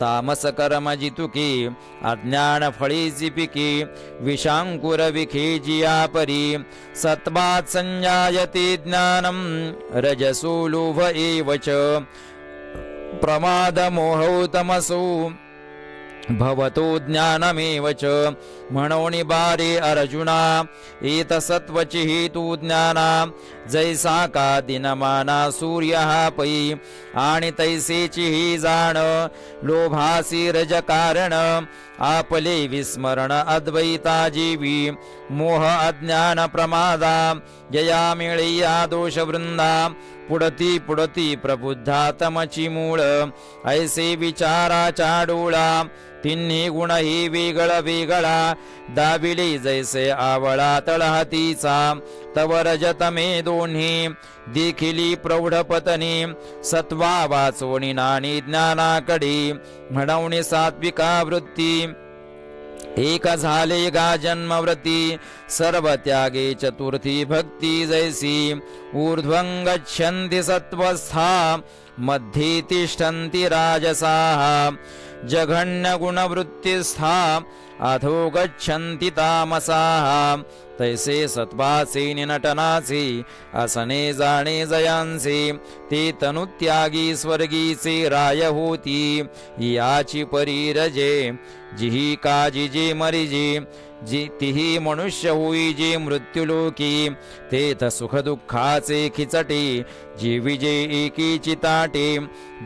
[SPEAKER 1] तामस कर्म जितुकी अज्ञान फळीची पिकी विषांकुर विखे जिया परी सत्वात् संजायते ज्ञानं रजसो लोभ एवच प्रमाद मोहौ तमसो भवतो ज्ञानमेव च म्हणून बारे अर्जुना एत सत्वची हेतु ज्ञाना जैसा का दिनमाना सूर्य हा पै आणि तैसेची ही जाण लोभासी रज कारण आपले विस्मरण अद्वैता जीवी मोह अज्ञान प्रमादा जया मिळया दोष वृंदा पुढती पुढती प्रबुद्धा तमची मूळ ऐसे विचाराचा डोळा तिन्ही गुण ही वेगळ वेगळा दाबिले जैसे आवळा तळहातीचा तव रजतमे दोन्ही देखिली प्रौढ पतनी सत्वा वाचोनी नानी ज्ञानाकडे म्हणून सात्विका वृत्ती एक झाले गा जन्मव्रती सर्व त्यागे चतुर्थी भक्ती जैसी ऊर्ध्वं गच्छन्ति सत्वस्था मध्ये तिष्ठन्ति राजसाः जघन्य गुणवृत्तिस्था अधो गच्छन्ति तामसाः तैसे सत्वाचे नटनाचे असने जाणे जयांचे ते तनुत्यागी स्वर्गीचे राय होती याची परीरजे जिही काजी जे मरिजे जी तिही मनुष्य होई जे मृत्युलोकी तेथ सुख दुःखाचे खिचटे जे विजय एकी चिताटे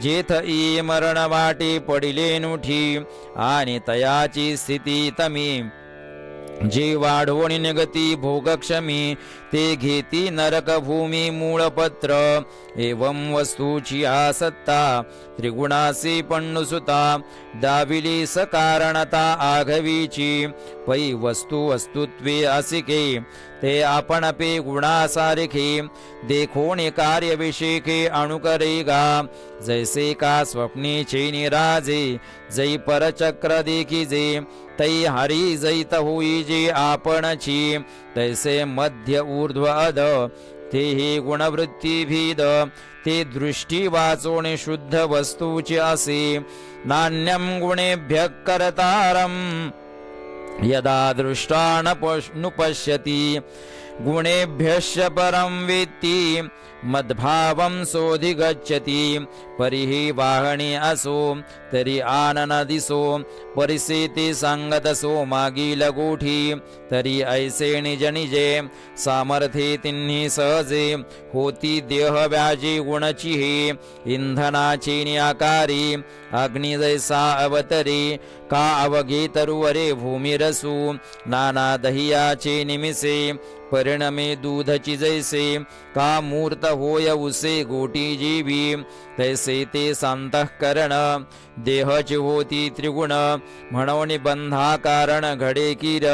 [SPEAKER 1] जेथ ई मरण वाटे पडिले नुठी आणि तयाची स्थिती तमी जे वाढवणी निगती भोगक्षमी ते घेती नरक भूमी मूळपत्र एवं वस्तूची आसत्ता त्रिगुणासी पण्णुसुता दाविली सकारणता आघवीची पै वस्तू वस्तुत्वे असिके ते आपण पे गुणासारिखे देखोने कार्य विषेके अणुकरेगा जैसे का स्वप्नेचे निराजे जै परचक्र देखिजे तै हरी जैत होई जे आपणची तैसे मध्य ऊर्ध्व अध ते ही गुणवृत्ती भीद ते दृष्टी वाचोने शुद्ध वस्तूचे असे नान्यम गुणेभ्य करतारम यदा दृष्टा नुपश्यति गुणेभ्यश्च परं वेत्ति मद्भावं सोऽधिगच्छति परिहि वाहने असो तरी आननदिसो परिसेते सांगतसो मागील गोठी तरी ऐसे निज निजे सामर्थ्ये तिन्ही सहजे होती देह व्याजी गुणची हे इंधनाची नियाकारी अग्नि जैसा अवतरे का अवघे तरुवरे भूमिरसू नाना दहियाचे निमिसे परिणमे दूधची जैसे का मूर्त होय उसे गोटी जीवी तैसे ते सांतःकरण देहची होती त्रिगुण म्हणून बंधा कारण घडे किर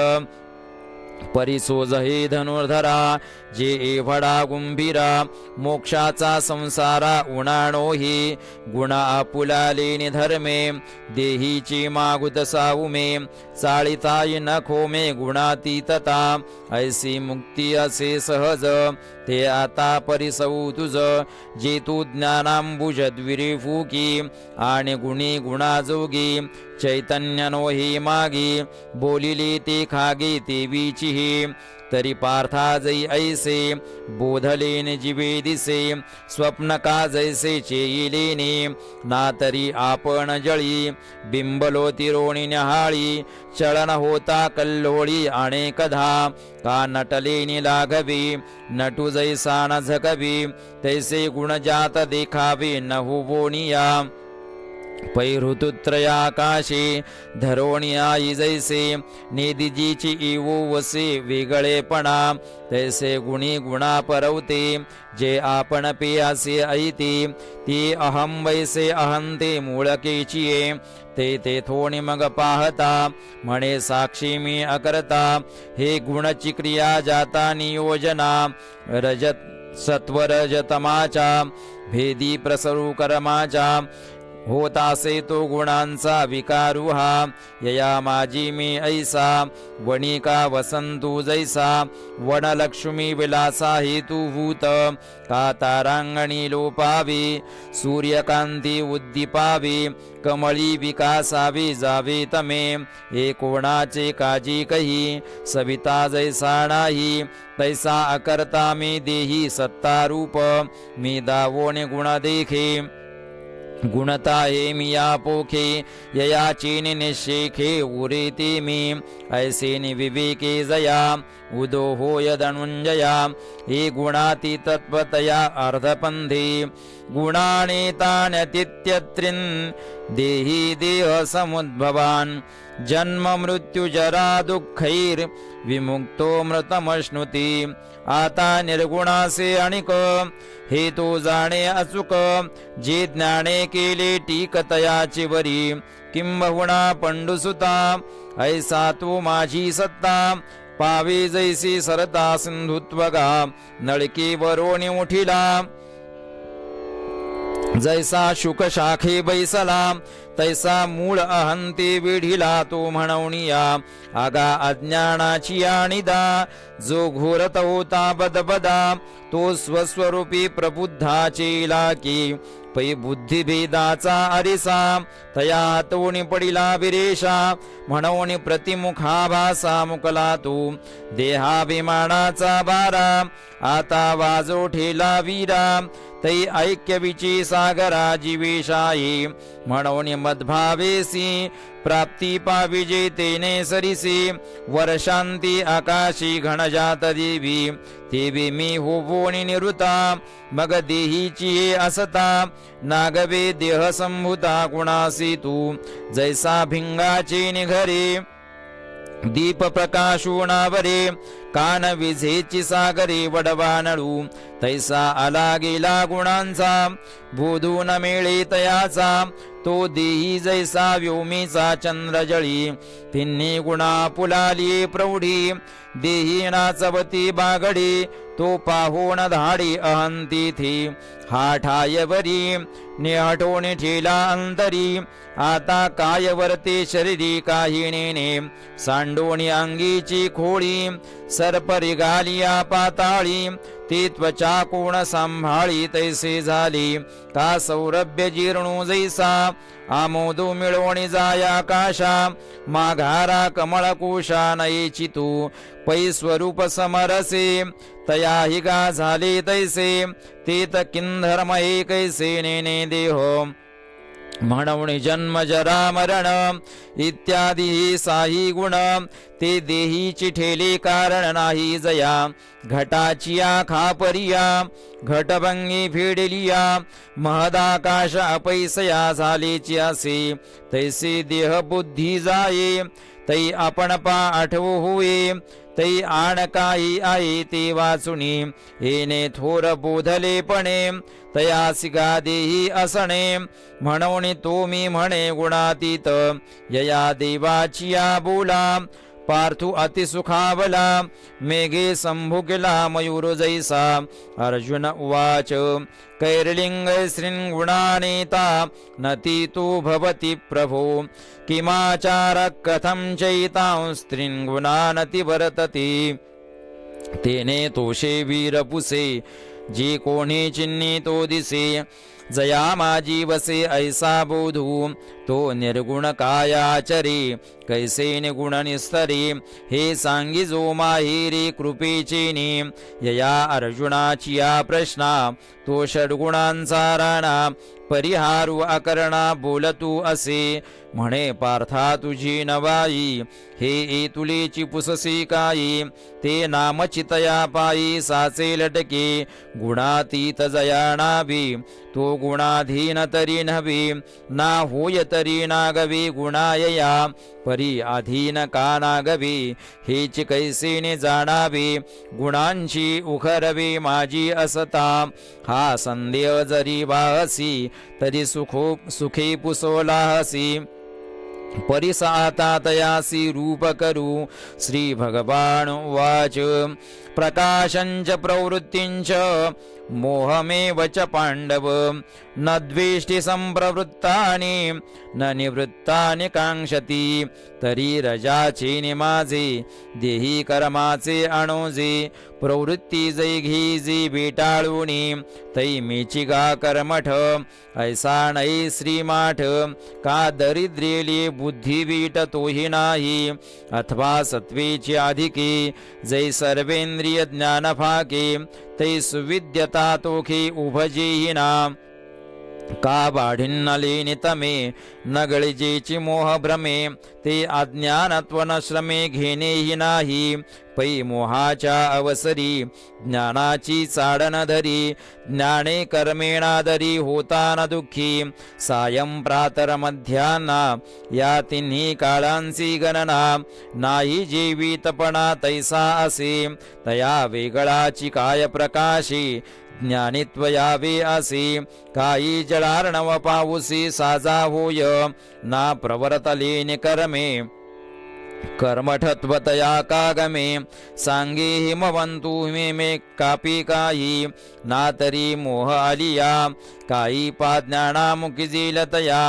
[SPEAKER 1] परिसोज हे धनुर्धरा जे एवढा गुंभीरा मोक्षाचा संसारा उणाणो ही गुण आपुलाले निधर्मे देहीची मागुत साऊमे चाळिताई नखोमे गुणातीतता ऐसी मुक्ती असे सहज ते आता परिसऊ तुझ जे तू ज्ञानांबुज द्विरी फुकी आणि गुणी गुणाजोगी चैतन्य नो ही मागी बोलिली ते खागे देवीची ही तरी पार्था जै ऐसे बोधलेने जिवे दिसे स्वप्न का जैसे चेईलेने ना तरी आपण जळी बिंबलो तिरोणी न्याहाळी चलन होता कल्लोळी अनेकधा का नटलेनी लागवी नटू जैसा न झकवी तैसे गुण जात देखावे न होवोनिया पैऋतुत्रयाकाशे धरोणियाई जैसे नेदिजीची इवो वसे वेगळेपणा तैसे गुणी गुणा परवते जे आपण पेयासे ऐते ती अहम वैसे अहंते मूळकेचिये ते थोणी मग पाहता म्हणे साक्षी मी अकरता हे गुणची क्रिया जाता नियोजना रजत सत्वरजतमाचा भेदी प्रसरू कर्माचा होतासे तो गुणांचा विकारुहा यया माझी मी ऐसा वणिका वसंतू जैसा वनलक्ष्मी विलासा हेतुभूत का तारांगणी लोपावी सूर्यकांती उद्दीपावी कमळी विकासावी जावे तमे हे कोणाचे काजी कही सविता जैसा नाही तैसा अकर्ता मी देही सत्तारूप मी दावोने गुण देखे गुणता हे मिया पोखे यया चीन निशेखे उरेते मी ऐसे विवेके जया उदो होय धनुंजया हे गुणाती तत्वतया अर्धपंधे गुणानेतान्यतित्यत्रिन देही देह समुद्भवान जन्म मृत्यु जरा दुःखैर विमुक्तो मृतमश्नुती आता निर्गुणासे अणिक हे तो जाणे अचूक जे ज्ञाने केले टीकतयाची वरी किंबहुना पंडुसुता ऐसा तू माझी सत्ता पावे जैसी सरता सिंधुत्वगा नळकी वरोणी उठिला जैसा शुक शाखे बैसला तैसा मूळ अहंते विढिला तो म्हणवणिया आगा अज्ञानाची आणिदा जो घोरत होता बदबदा तो स्वस्वरूपी प्रबुद्धाचे लाकी पै बुद्धिभेदाचा अरिसा तया तोणी पडिला विरेशा म्हणून प्रतिमुखा भासा मुकला तू देहाभिमानाचा बारा आता वाजो ठेला वीरा तै ऐक्यविची सागरा जीवेशाई म्हणून मद्भावेसी प्राप्ती पाविजे तेने सरिसी वर्षांती आकाशी घनजात देवी तेवी मी होवोनी निवृता मग देहीची असता नागवे देह संभूता गुणासी तू जैसा भिंगाचे निघरे दीप प्रकाशुणावरे कान विझेची सागरे वडवानळू तैसा आला गेला गुणांचा बोधून मेळे तयाचा तो देही जैसा व्योमीचा चंद्र जळी तिन्ही गुणा पुलाली प्रौढी देही नाचवती बागडी तो पाहून धाडी अहंती थी हा ठायवरी निहटोने ठेला अंतरी आता काय वरते शरीरी काही नेने सांडोणी अंगीची खोळी सरपरी गालिया पाताळी ती त्वचा कोण सांभाळी तैसे झाली का सौरभ्य जीर्णू जैसा आमोदू मिळवणी जाय आकाशा माघारा कमळ कोशा नयेची तू पै स्वरूप समरसे तया हिगा झाले तैसे तेत किंधर्मये कैसे नेने देह म्हणून जन्म जरा मरण इत्यादी साही गुण ते देहीची ठेले कारण नाही जया घटाची खापरिया घटभंगी फेडलिया महदाकाश अपैसया झालेची असे तैसे देह बुद्धी जाये तै आपण पा आठवू होये तै आण काही आहे ते वाचुनी येणे थोर बोधलेपणे तयासी गा देही असणे म्हणून तो मी म्हणे गुणातीत यया देवाची या बोला पार्थू अतिसुखावला मेघे संभुकिला मयूर जैसा अर्जुन उवाच कैर्लिंग श्रींगुणानेता नती तू भवति प्रभो किमाचार कथं चैतां स्त्रींगुणानति वर्तते तेने तोषे वीरपुसे जे कोणी चिन्नी तो दिसे जया माझी वसे ऐसा बोधू तो निर्गुण कायाचरे कैसे निगुण निस्तरे हे सांगी जो माहेरी कृपेचेने यया अर्जुनाची या प्रश्ना तो षड्गुणांचा राणा परिहारू अकरणा बोलतू असे म्हणे पार्था तुझी नवाई हे तुलेची पुससी काई ते नामचितया पायी साचे लटके गुणातीत जया नाभी तो गुणाधीन तरी नव्हे ना होय तरी नागवे गुणायया परी अधीन का नागवे हेच कैसेने जाणावे गुणांची उखरवे माझी असता हा संदेह जरी वाहसी तरी सुखे पुसोलाहसी परिसाता तयासी रूप करू श्री भगवान वाच प्रकाशंच प्रवृत्तिंच मोहमेव च पांडव न द्वेष्टि संप्रवृत्तानि न निवृत्तानि कांक्षति तरी रजाचे निमाजे देही कर्माचे अणोजे प्रवृत्ती जै घीजी बेटाळूनी तै मेचिगा कर्मठ ऐसा नै श्रीमाठ का दरिद्रेले बुद्धी वीट तोही नाही अथवा सत्वेचे अधिके जै सर्वेंद्रिय ज्ञान फाके तै सुविद्यता तोखे उभजेहिना का बाढिन्नले नितमे न गळजेची मोह भ्रमे ते अज्ञानत्व न श्रमे घेणेही नाही पै मोहाच्या अवसरी ज्ञानाची चाडण धरी ज्ञाने कर्मेणादरी होता न दुःखी सायं प्रातर मध्यान्ना या तिन्ही काळांची गणना नाही जीवितपणा तैसा असे तया वेगळाची काय प्रकाशी ज्ञानित्वयावे असे काही जळार्णव पाऊसी साजा होय ना प्रवर्तले निकर्मे कर्मठत्वतया कागमे सांगे हिमवंतु मे कापी काही ना तरी मोह आलिया काही पा ज्ञानामुखी जिलतया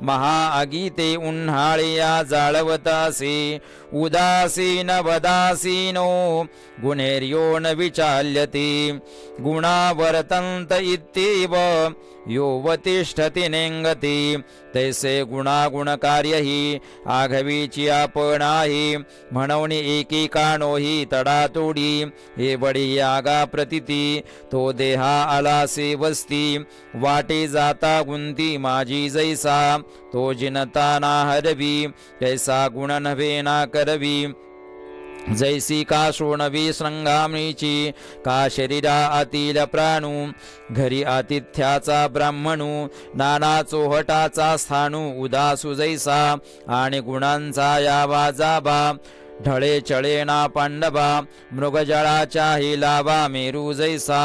[SPEAKER 1] महाअगीते उन्हाळ्या जाळवतासे उदासीन वदासीनो गुणेर्यो न विचाल्यते गुणावर्तन्त इत्येव योवतिष्ठति नेंगती तैसे गुणागुणकार्य ही आघवीची आपणाही म्हणून एकी काणोही तडातोडी हे बडी आगा प्रतिती तो देहा आलासे वस्ती वाटे जाता गुंती माझी जैसा तो जिनता ना हरवी कैसा गुण नव्हे ना करवी जैसी का शोणवी श्रंगामणीची का शरीरा आतील प्राणू घरी आतिथ्याचा ब्राह्मणू नाना चोहटाचा स्थानू उदासू जैसा आणि गुणांचा यावा जाबा ढळे चळे ना पांडवा मृगजळाच्या ही लावा मेरू जैसा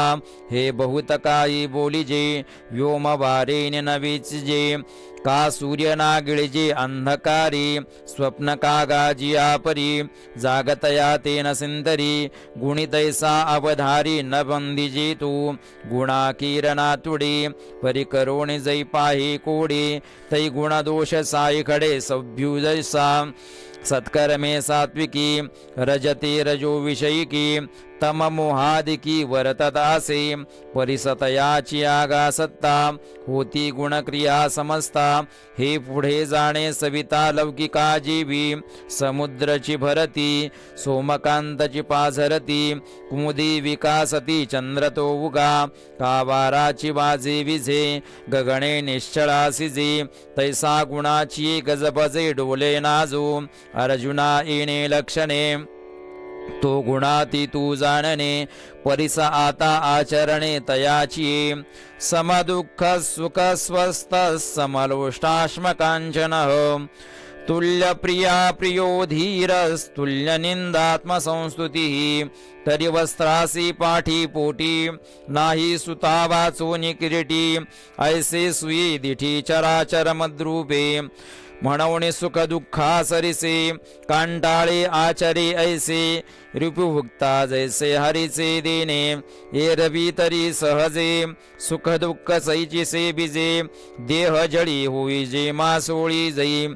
[SPEAKER 1] हे बहुत काही बोलिजे व्योम वारेन नवीचे का सूर्य ना गिळजे अंधकारी स्वप्न का गाजिया परी जागतया तेन सिंतरी गुणितैसा अवधारी न बंदिजे तू गुणा किरणा तुडी परिकरोणी जै पाही कोडी तै गुण दोष साई खडे सभ्यू जैसा सत्कर्मे सात्विकी रजते रजो विषयिकी तम मोहादिकी वर्ततासे परिसतयाची आगा सत्ता होती गुणक्रिया समजता हे पुढे जाणे सविता लौकिका जीवी समुद्रची भरती सोमकांतची पाझरती कुमुदी विकासती चंद्र तो उगा कावाराची वाजे विझे गगणे निश्चळा सिजे तैसा गुणाची गजबजे डोले नाजो अर्जुना येणे लक्षणे तो गुणाती तू जाणणे परिस आता आचरणे तयाची समदुःख सुख स्वस्थ समलोष्टाश्म कांचन तुल्य प्रिया प्रियो धीरस्तुल्य निंदात्म संस्तुती तरी वस्त्रासी पाठी पोटी नाही सुता वाचोनी किरीटी ऐसे सुई दिठी चराचर मद्रूपे म्हणून सुख दुःखा सरिसे कांटाळे आचरे ऐसे रिपुभुक्ता जैसे हरिचे देणे एरवी तरी सहजे सुख दुःख सैचिसे बिजे देह जळी होई जे मासोळी जई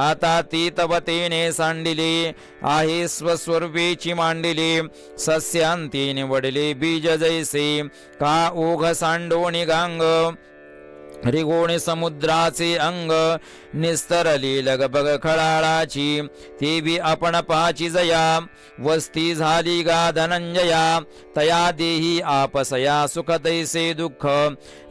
[SPEAKER 1] आता ती तव तेने सांडिले आहे स्वस्वरूपेची मांडिले सस्यांती निवडले बीज जैसे का ओघ सांडोणी गांग रिगोणी समुद्राचे अंग निस्तरली लगबग खळाळाची ती बी आपण पाची जया वस्ती झाली गा धनंजया तया देही आपसया सुख तैसे दुःख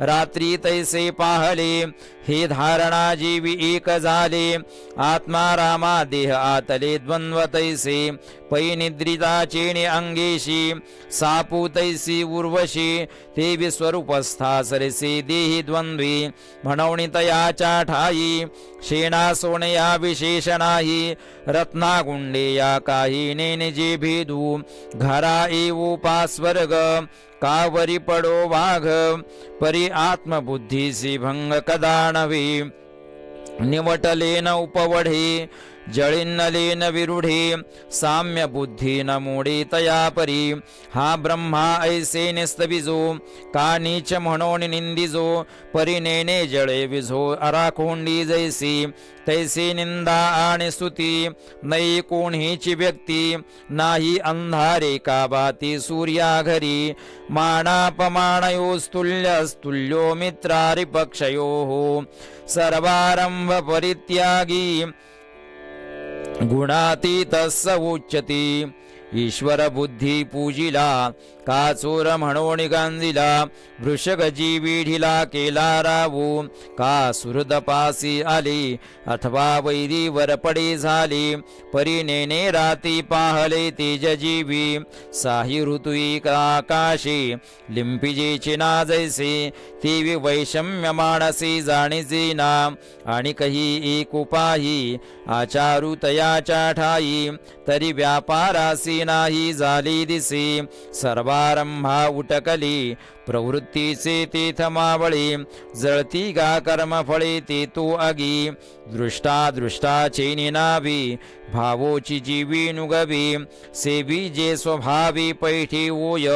[SPEAKER 1] रात्री तैसे पाहले हे धारणा जीवी एक झाले आत्मा रामा देह आतले द्वंद्व तैसे पै निद्रिता चेणे अंगेशी सापू तैसी उर्वशी ते विस्वरूपस्था सरसे देही द्वंद्वी म्हणून तयाच्या ठाई शेणा सोनया विशेष नाही रत्नागुंडे या काही नेनजे भेदू घरा येऊ पास्वर्ग कावरी पडो वाघ परी आत्मबुद्धीसी भंग कदा नव्हे निवटले न उपवढे जळिन्नलेन विरुढे साम्य बुद्धी न मोडे तया परी हा ब्रह्मा ऐसे निस्तविजो का नीच म्हणून निंदिजो परिनेने जळे विझो अराखोंडी जैसी तैसी निंदा आणि स्तुती नै कोणीची व्यक्ती नाही अंधारे का बाती सूर्या घरी मानापमानयोस्तुल्यस्तुल्यो मित्रारिपक्षयो सर्वारंभ परित्यागी गुणातीतस्स उच्यती ईश्वर बुद्धी पूजिला का चोर म्हणून गांजिला वृषग जीवी ढिला केला रावू का सुहृदपासी आली अथवा वैरी वरपडे झाली परिनेने राती पाहले तेज जीवी साही ऋतुई आकाशी लिंपिजेची ना जैसे ती वैषम्य मानसी जाणीजे ना आणि कही एक उपाही आचारू तयाच्या ठाई तरी व्यापारासी नाही झाली दिसे सर्वारंभा उटकली प्रवृत्तीचे तीथ मावळे जळती गा कर्मफळे ते तो अगी दृष्टा दृष्टाचे निनावी भावोची जीवी नुगवी सेवी जे स्वभावी पैठी ओय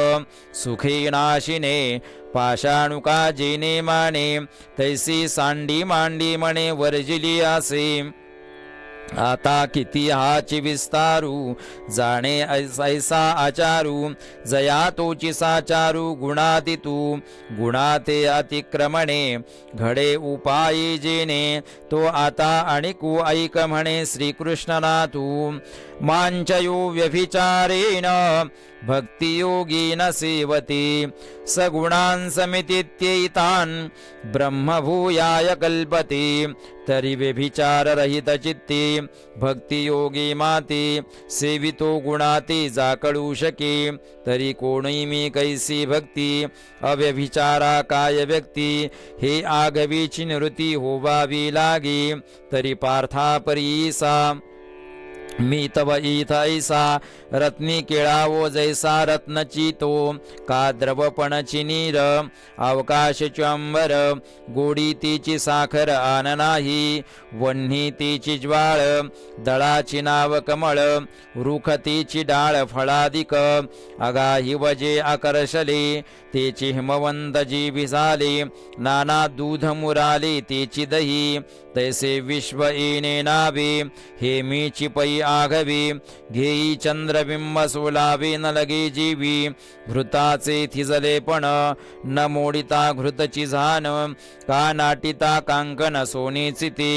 [SPEAKER 1] सुखे नाशिने पाषाणुका जेने माने तैसी सांडी मांडी मणे वर्जिली असे आता किती हाची विस्तारू जाणे ऐसा आचारू जया तोची साचारू गुणाती तू गुणाते अतिक्रमणे घडे उपायी जेने तो आता अणिकू ऐक म्हणे श्रीकृष्णना तू मांचयो व्यभिचारेण भक्तियोगीन सेवते सगुणान् समितीत्यैतान् ब्रह्मभूयाय कल्पते तरी व्यभिचार रहित चित्ते भक्तियोगी माते सेवितो गुणाते जाकडू शके तरी कोणी मी कैसी भक्ती अव्यभिचारा काय व्यक्ती हे आगवीची निवृत्ती होवावी लागे तरी पार्था परीसा मी तव इथ ऐसा रत्नी केळावो जैसा रत्नची तो का द्रवपणची नीर अवकाश चंबर गोडी तिची साखर आन नाही वन्ही तिची ज्वाळ दळाची नाव कमळ रुख तिची डाळ फळादिक अगा हिवजे आकर्षले तेची हिमवंत जी भिसाले नाना दूध मुराले तेची दही तैसे विश्व येणे नावे हे मीची पै आघवी घेई चंद्रबिंब सोलावे न लगे जीवी घृताचे थिजले पण न मोडिता घृतची झान का नाटिता कांकन सोनेची ते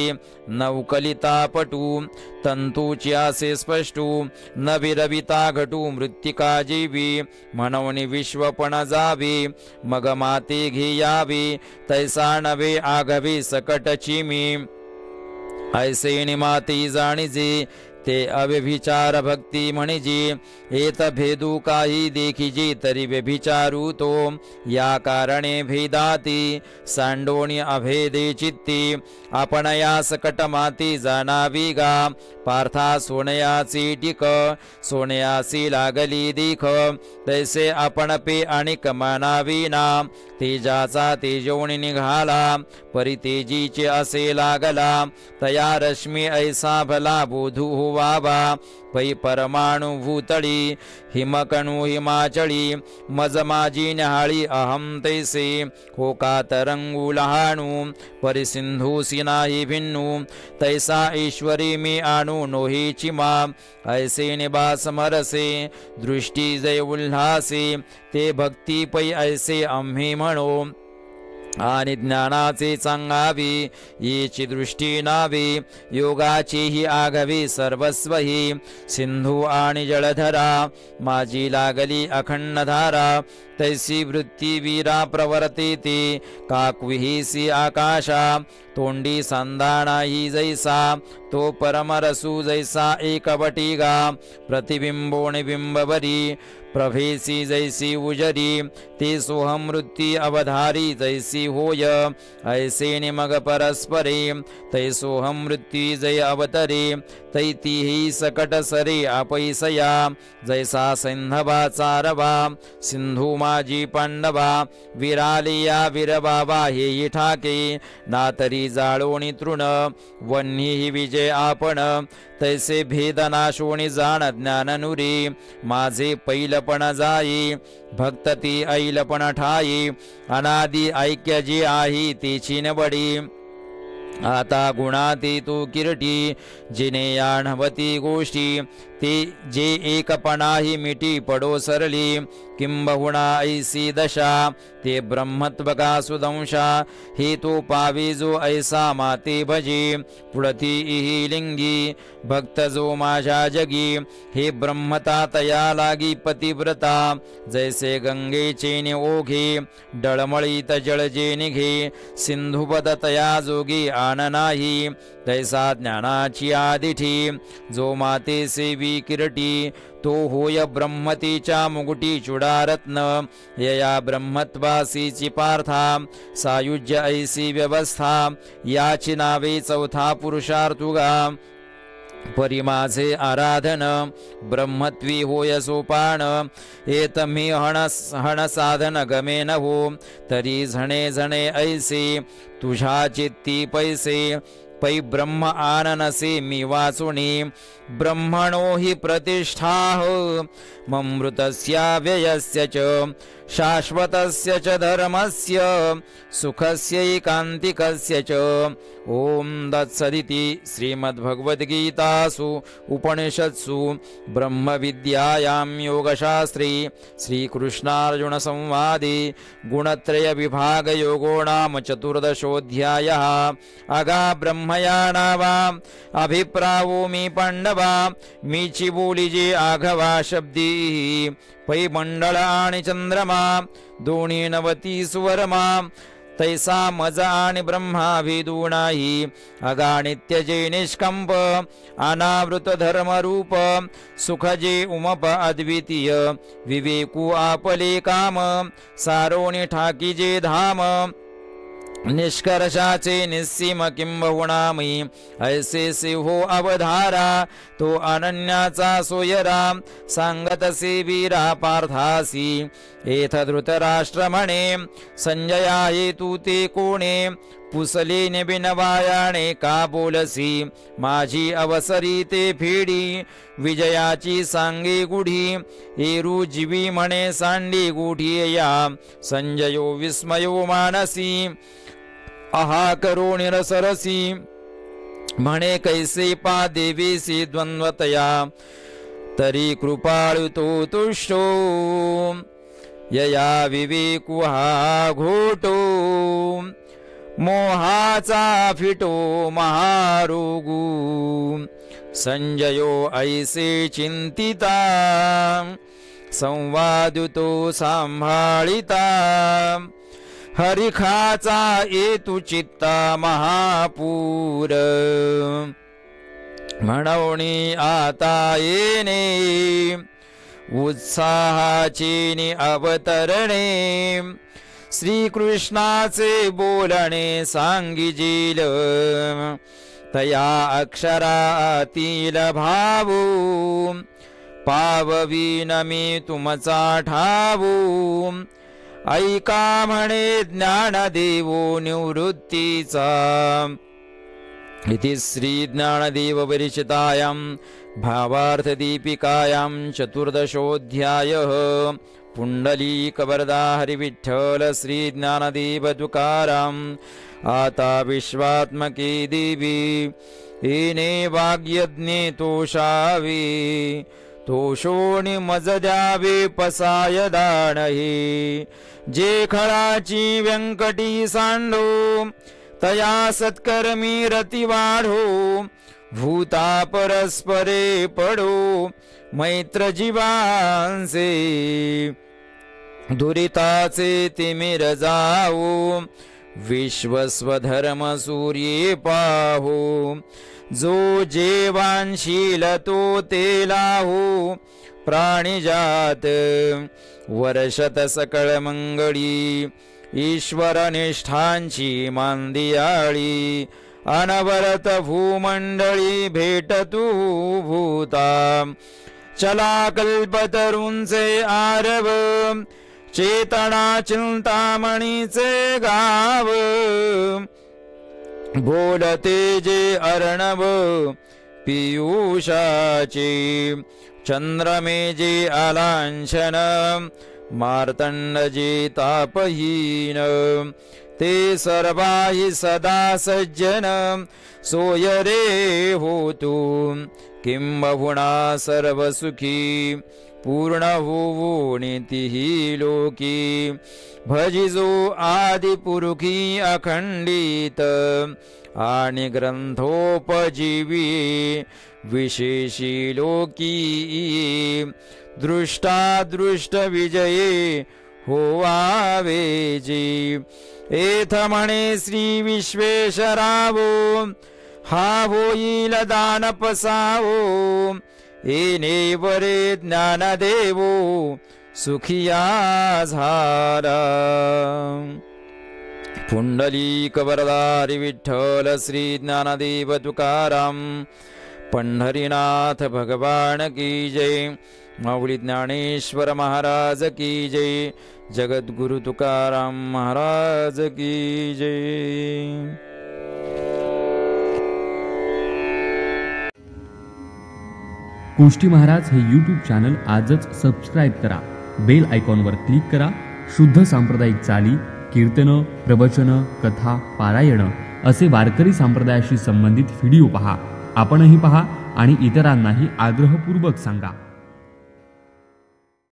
[SPEAKER 1] न उकलिता पटू तंतूची असे स्पष्टू न विरविता घटू मृत्तिका जीवी म्हणून विश्वपण जावे मग माते घेयावे तैसा नवे आघवे सकटची मी ऐसे निमाती जाणीजे ते अव्यभिचार भक्ती म्हणिजी एत भेदू काही देखिजी तरी व्यभिचारू तो या कारणे भेदाती सांडोणी अभेदे चित्ती आपण या सकट माती जाणावी गा पार्था सोनयाची टिक सोनयासी लागली दीख तैसे आपण पे अणिक मानावी ना तेजाचा तेजोनी निघाला परितेजीचे असे लागला तया रश्मी ऐसा भला बोधू होवावा पै परमाणु भूतळी हिमकणू हिमाचळी मज माझी न्याहाळी अहम तैसे हो का तरंगू लहाणू परिसिंधूसी नाही भिन्नू तैसा ईश्वरी मी आणू नोहीची मा ऐसे निबास मरसे दृष्टी जय उल्हासे ते भक्ती पै ऐसे आम्ही म्हणो आणि ज्ञानाचे सांगावी येची दृष्टी नावी योगाची ही आघवी सर्वस्व ही सिंधू आणि जलधरा माझी लागली अखंड धारा तैसी वृत्ती वीरा प्रवर्ते ते काकविहीसी आकाशा तोंडी संदाना ही जैसा तो परमरसू जैसा एकवटी गा प्रतिबिंबोनि बिंबवरी प्रभेसी जैसी उजरी ते सोहम वृत्ती अवधारी जैसी होय ऐसे निमग परस्परे तै सोहम वृत्ती जय अवतरे तैती ही सकट सरे अपैसया जैसा सैंधवा चारवा सिंधू माझी पांडवा विरालिया विरबाबा हे ठाके नातरी जाळोणी तृण वन्ही ही विजय आपण तैसे भेदनाशोणी जाण ज्ञाननुरी माझे पैलपण जाई भक्त ती ऐलपण ठाई अनादि ऐक्य जी आहे तेची नबडी आता गुणाती तू किरटी जिने याणवती गोष्टी ते जे एकपणाही मिटी पडो सरली किंबहुना ऐसी दशा ते ब्रह्मत्व का सुदंशा हे तो पावे जो ऐसा माते भजी पुढती इही लिंगी भक्त जो माझ्या जगी हे ब्रह्मता तया लागी पतिव्रता जैसे गंगेचे नि ओघे डळमळीत जळ जे निघे सिंधुपद तया जोगी आन नाही तैसा ज्ञानाची आदिठी जो माते सेवी किरटी तो होय ब्रह्मतीच्या मुगुटी चुडारत्न यया ब्रह्मत्वासीची पार्था सायुज्य ऐसी व्यवस्था याची नावे चौथा पुरुषार्थुगा परी माझे आराधन ब्रह्मत्वी होय सोपान एत मी हण साधन गमे न हो तरी झणे झणे ऐसे तुझ्या चित्ती पैसे पै ब्रह्म आननसे मी वाचुनी ब्रह्मणो हि प्रतिष्ठाः ममृतस्याव्ययस्य च शाश्वतस्य च धर्मस्य सुखस्यैकान्तिकस्य च। ओम तत्सदिति श्रीमद्भगवद्गीतासु उपनिषत्सु ब्रह्मविद्यायां योगशास्त्रे श्रीकृष्णार्जुनसंवादे गुणत्रयविभागयोगो नाम चतुर्दशोऽध्यायः। अगा ब्रह्मयाना वा अभिप्रावो मी पांडवा मीची बोलीजे आघवा शब्दी पै मंडळ आणि चंद्रमा दोन्ही नवती सुवर्मा तैसा मजा आणि ब्रह्मा भेदू नाही। अगा नित्य जे निष्कंप अनावृत धर्म रूप सुख जे उमप अद्वितीय विवेकू आपले काम सारोणी ठाकी जे धाम निष्कर्षाचे निस्सीम किंबहुनामी ऐसे सिंहो अवधारा तो अनन्याचा सोयरा सांगतसे वीरा पार्थासी। एथ धृतराष्ट्र म्हणे संजया हेतू ते कोणे पुसले बिनवायाने का बोलसी माझी अवसरी ते फेडी विजयाची सांगे गुढी एरू जीवी म्हणे सांडी गुढी या संजयो विस्मयो मानसी आहा करो निरसरसी म्हणे कैसे पा देवीसी द्वंद्वतया तरी कृपाळु तो तुष्टो यया विवेकु हा घोटो मोहाचा फिटो महारोगू संजयो ऐसे चिंतिता संवादुतो सांभाळिता हरिखाचा येतु चित्ता महापूर म्हणवणी आता येणे उत्साहाची अवतरणे श्रीकृष्णाचे बोलणे सांगिजील तया अक्षरातील भावू पाववीन मी तुमचा ठावू ऐका म्हणे ज्ञानदेवो निवृत्तीचा। इति श्री ज्ञानदेव विरचितायां भावार्थ दीपिकायां चतुर्दशोऽध्यायः। पुंडलीकवरदा हरिविठ्ठल श्री ज्ञानदेव तुकाराम आता विश्वात्मके देवी येने वाग्यज्ञे तोषावे तोषोणी मज द्यावे पसाय दानहे जे खळाची व्यंकटी सांडो तया सत्कर्मी रती वाढो भूता परस्परे पडो मैत्र जीवांसे दुरिताचे तिमिर जाओ विश्वस्वधर्म सूर्ये पाहो जो जेवांशील तो तेलाहो प्राणिजात वर्षत सकळ मंगळी ईश्वर निष्ठांची मांदियाळी अनवरत भूमंडळी भेटतू भूता चला कल्पतरूंचे आरव चेतना चिंतामणीचे गाव बोलते जे अर्णव पियुषाचे चंद्रमे जे अलांछन मार्तंड जे तापहीन ते सर्वाहि सदा सज्जन सोय रे होतु किंबहुना सर्वसुखी पूर्ण होवो नीतिहि लोकी भजिजो आदिपुरुखी अखंडित आणि ग्रंथोपजीवी विशेषी लोकी दृष्टा दृष्ट विजये होवावे जी एथ म्हणे श्री विश्वेश्वरावो हा होईल दान पसावो येणे वरे ज्ञानदेवो सुखिया झाला। पुंडलीक वरदारी विठ्ठल श्री ज्ञानदेव तुकाराम पंढरीनाथ भगवान की जय। माऊली ज्ञानेश्वर महाराज की जय। जगद्गुरु तुकाराम महाराज की जय।
[SPEAKER 2] कोष्टी महाराज हे यूट्यूब चॅनल आजच सबस्क्राईब करा, बेल आयकॉनवर क्लिक करा. शुद्ध सांप्रदायिक चाली, कीर्तनं, प्रवचनं, कथा, पारायणं असे वारकरी संप्रदायाशी संबंधित व्हिडिओ पहा. आपणही पहा आणि इतरांनाही आग्रहपूर्वक सांगा.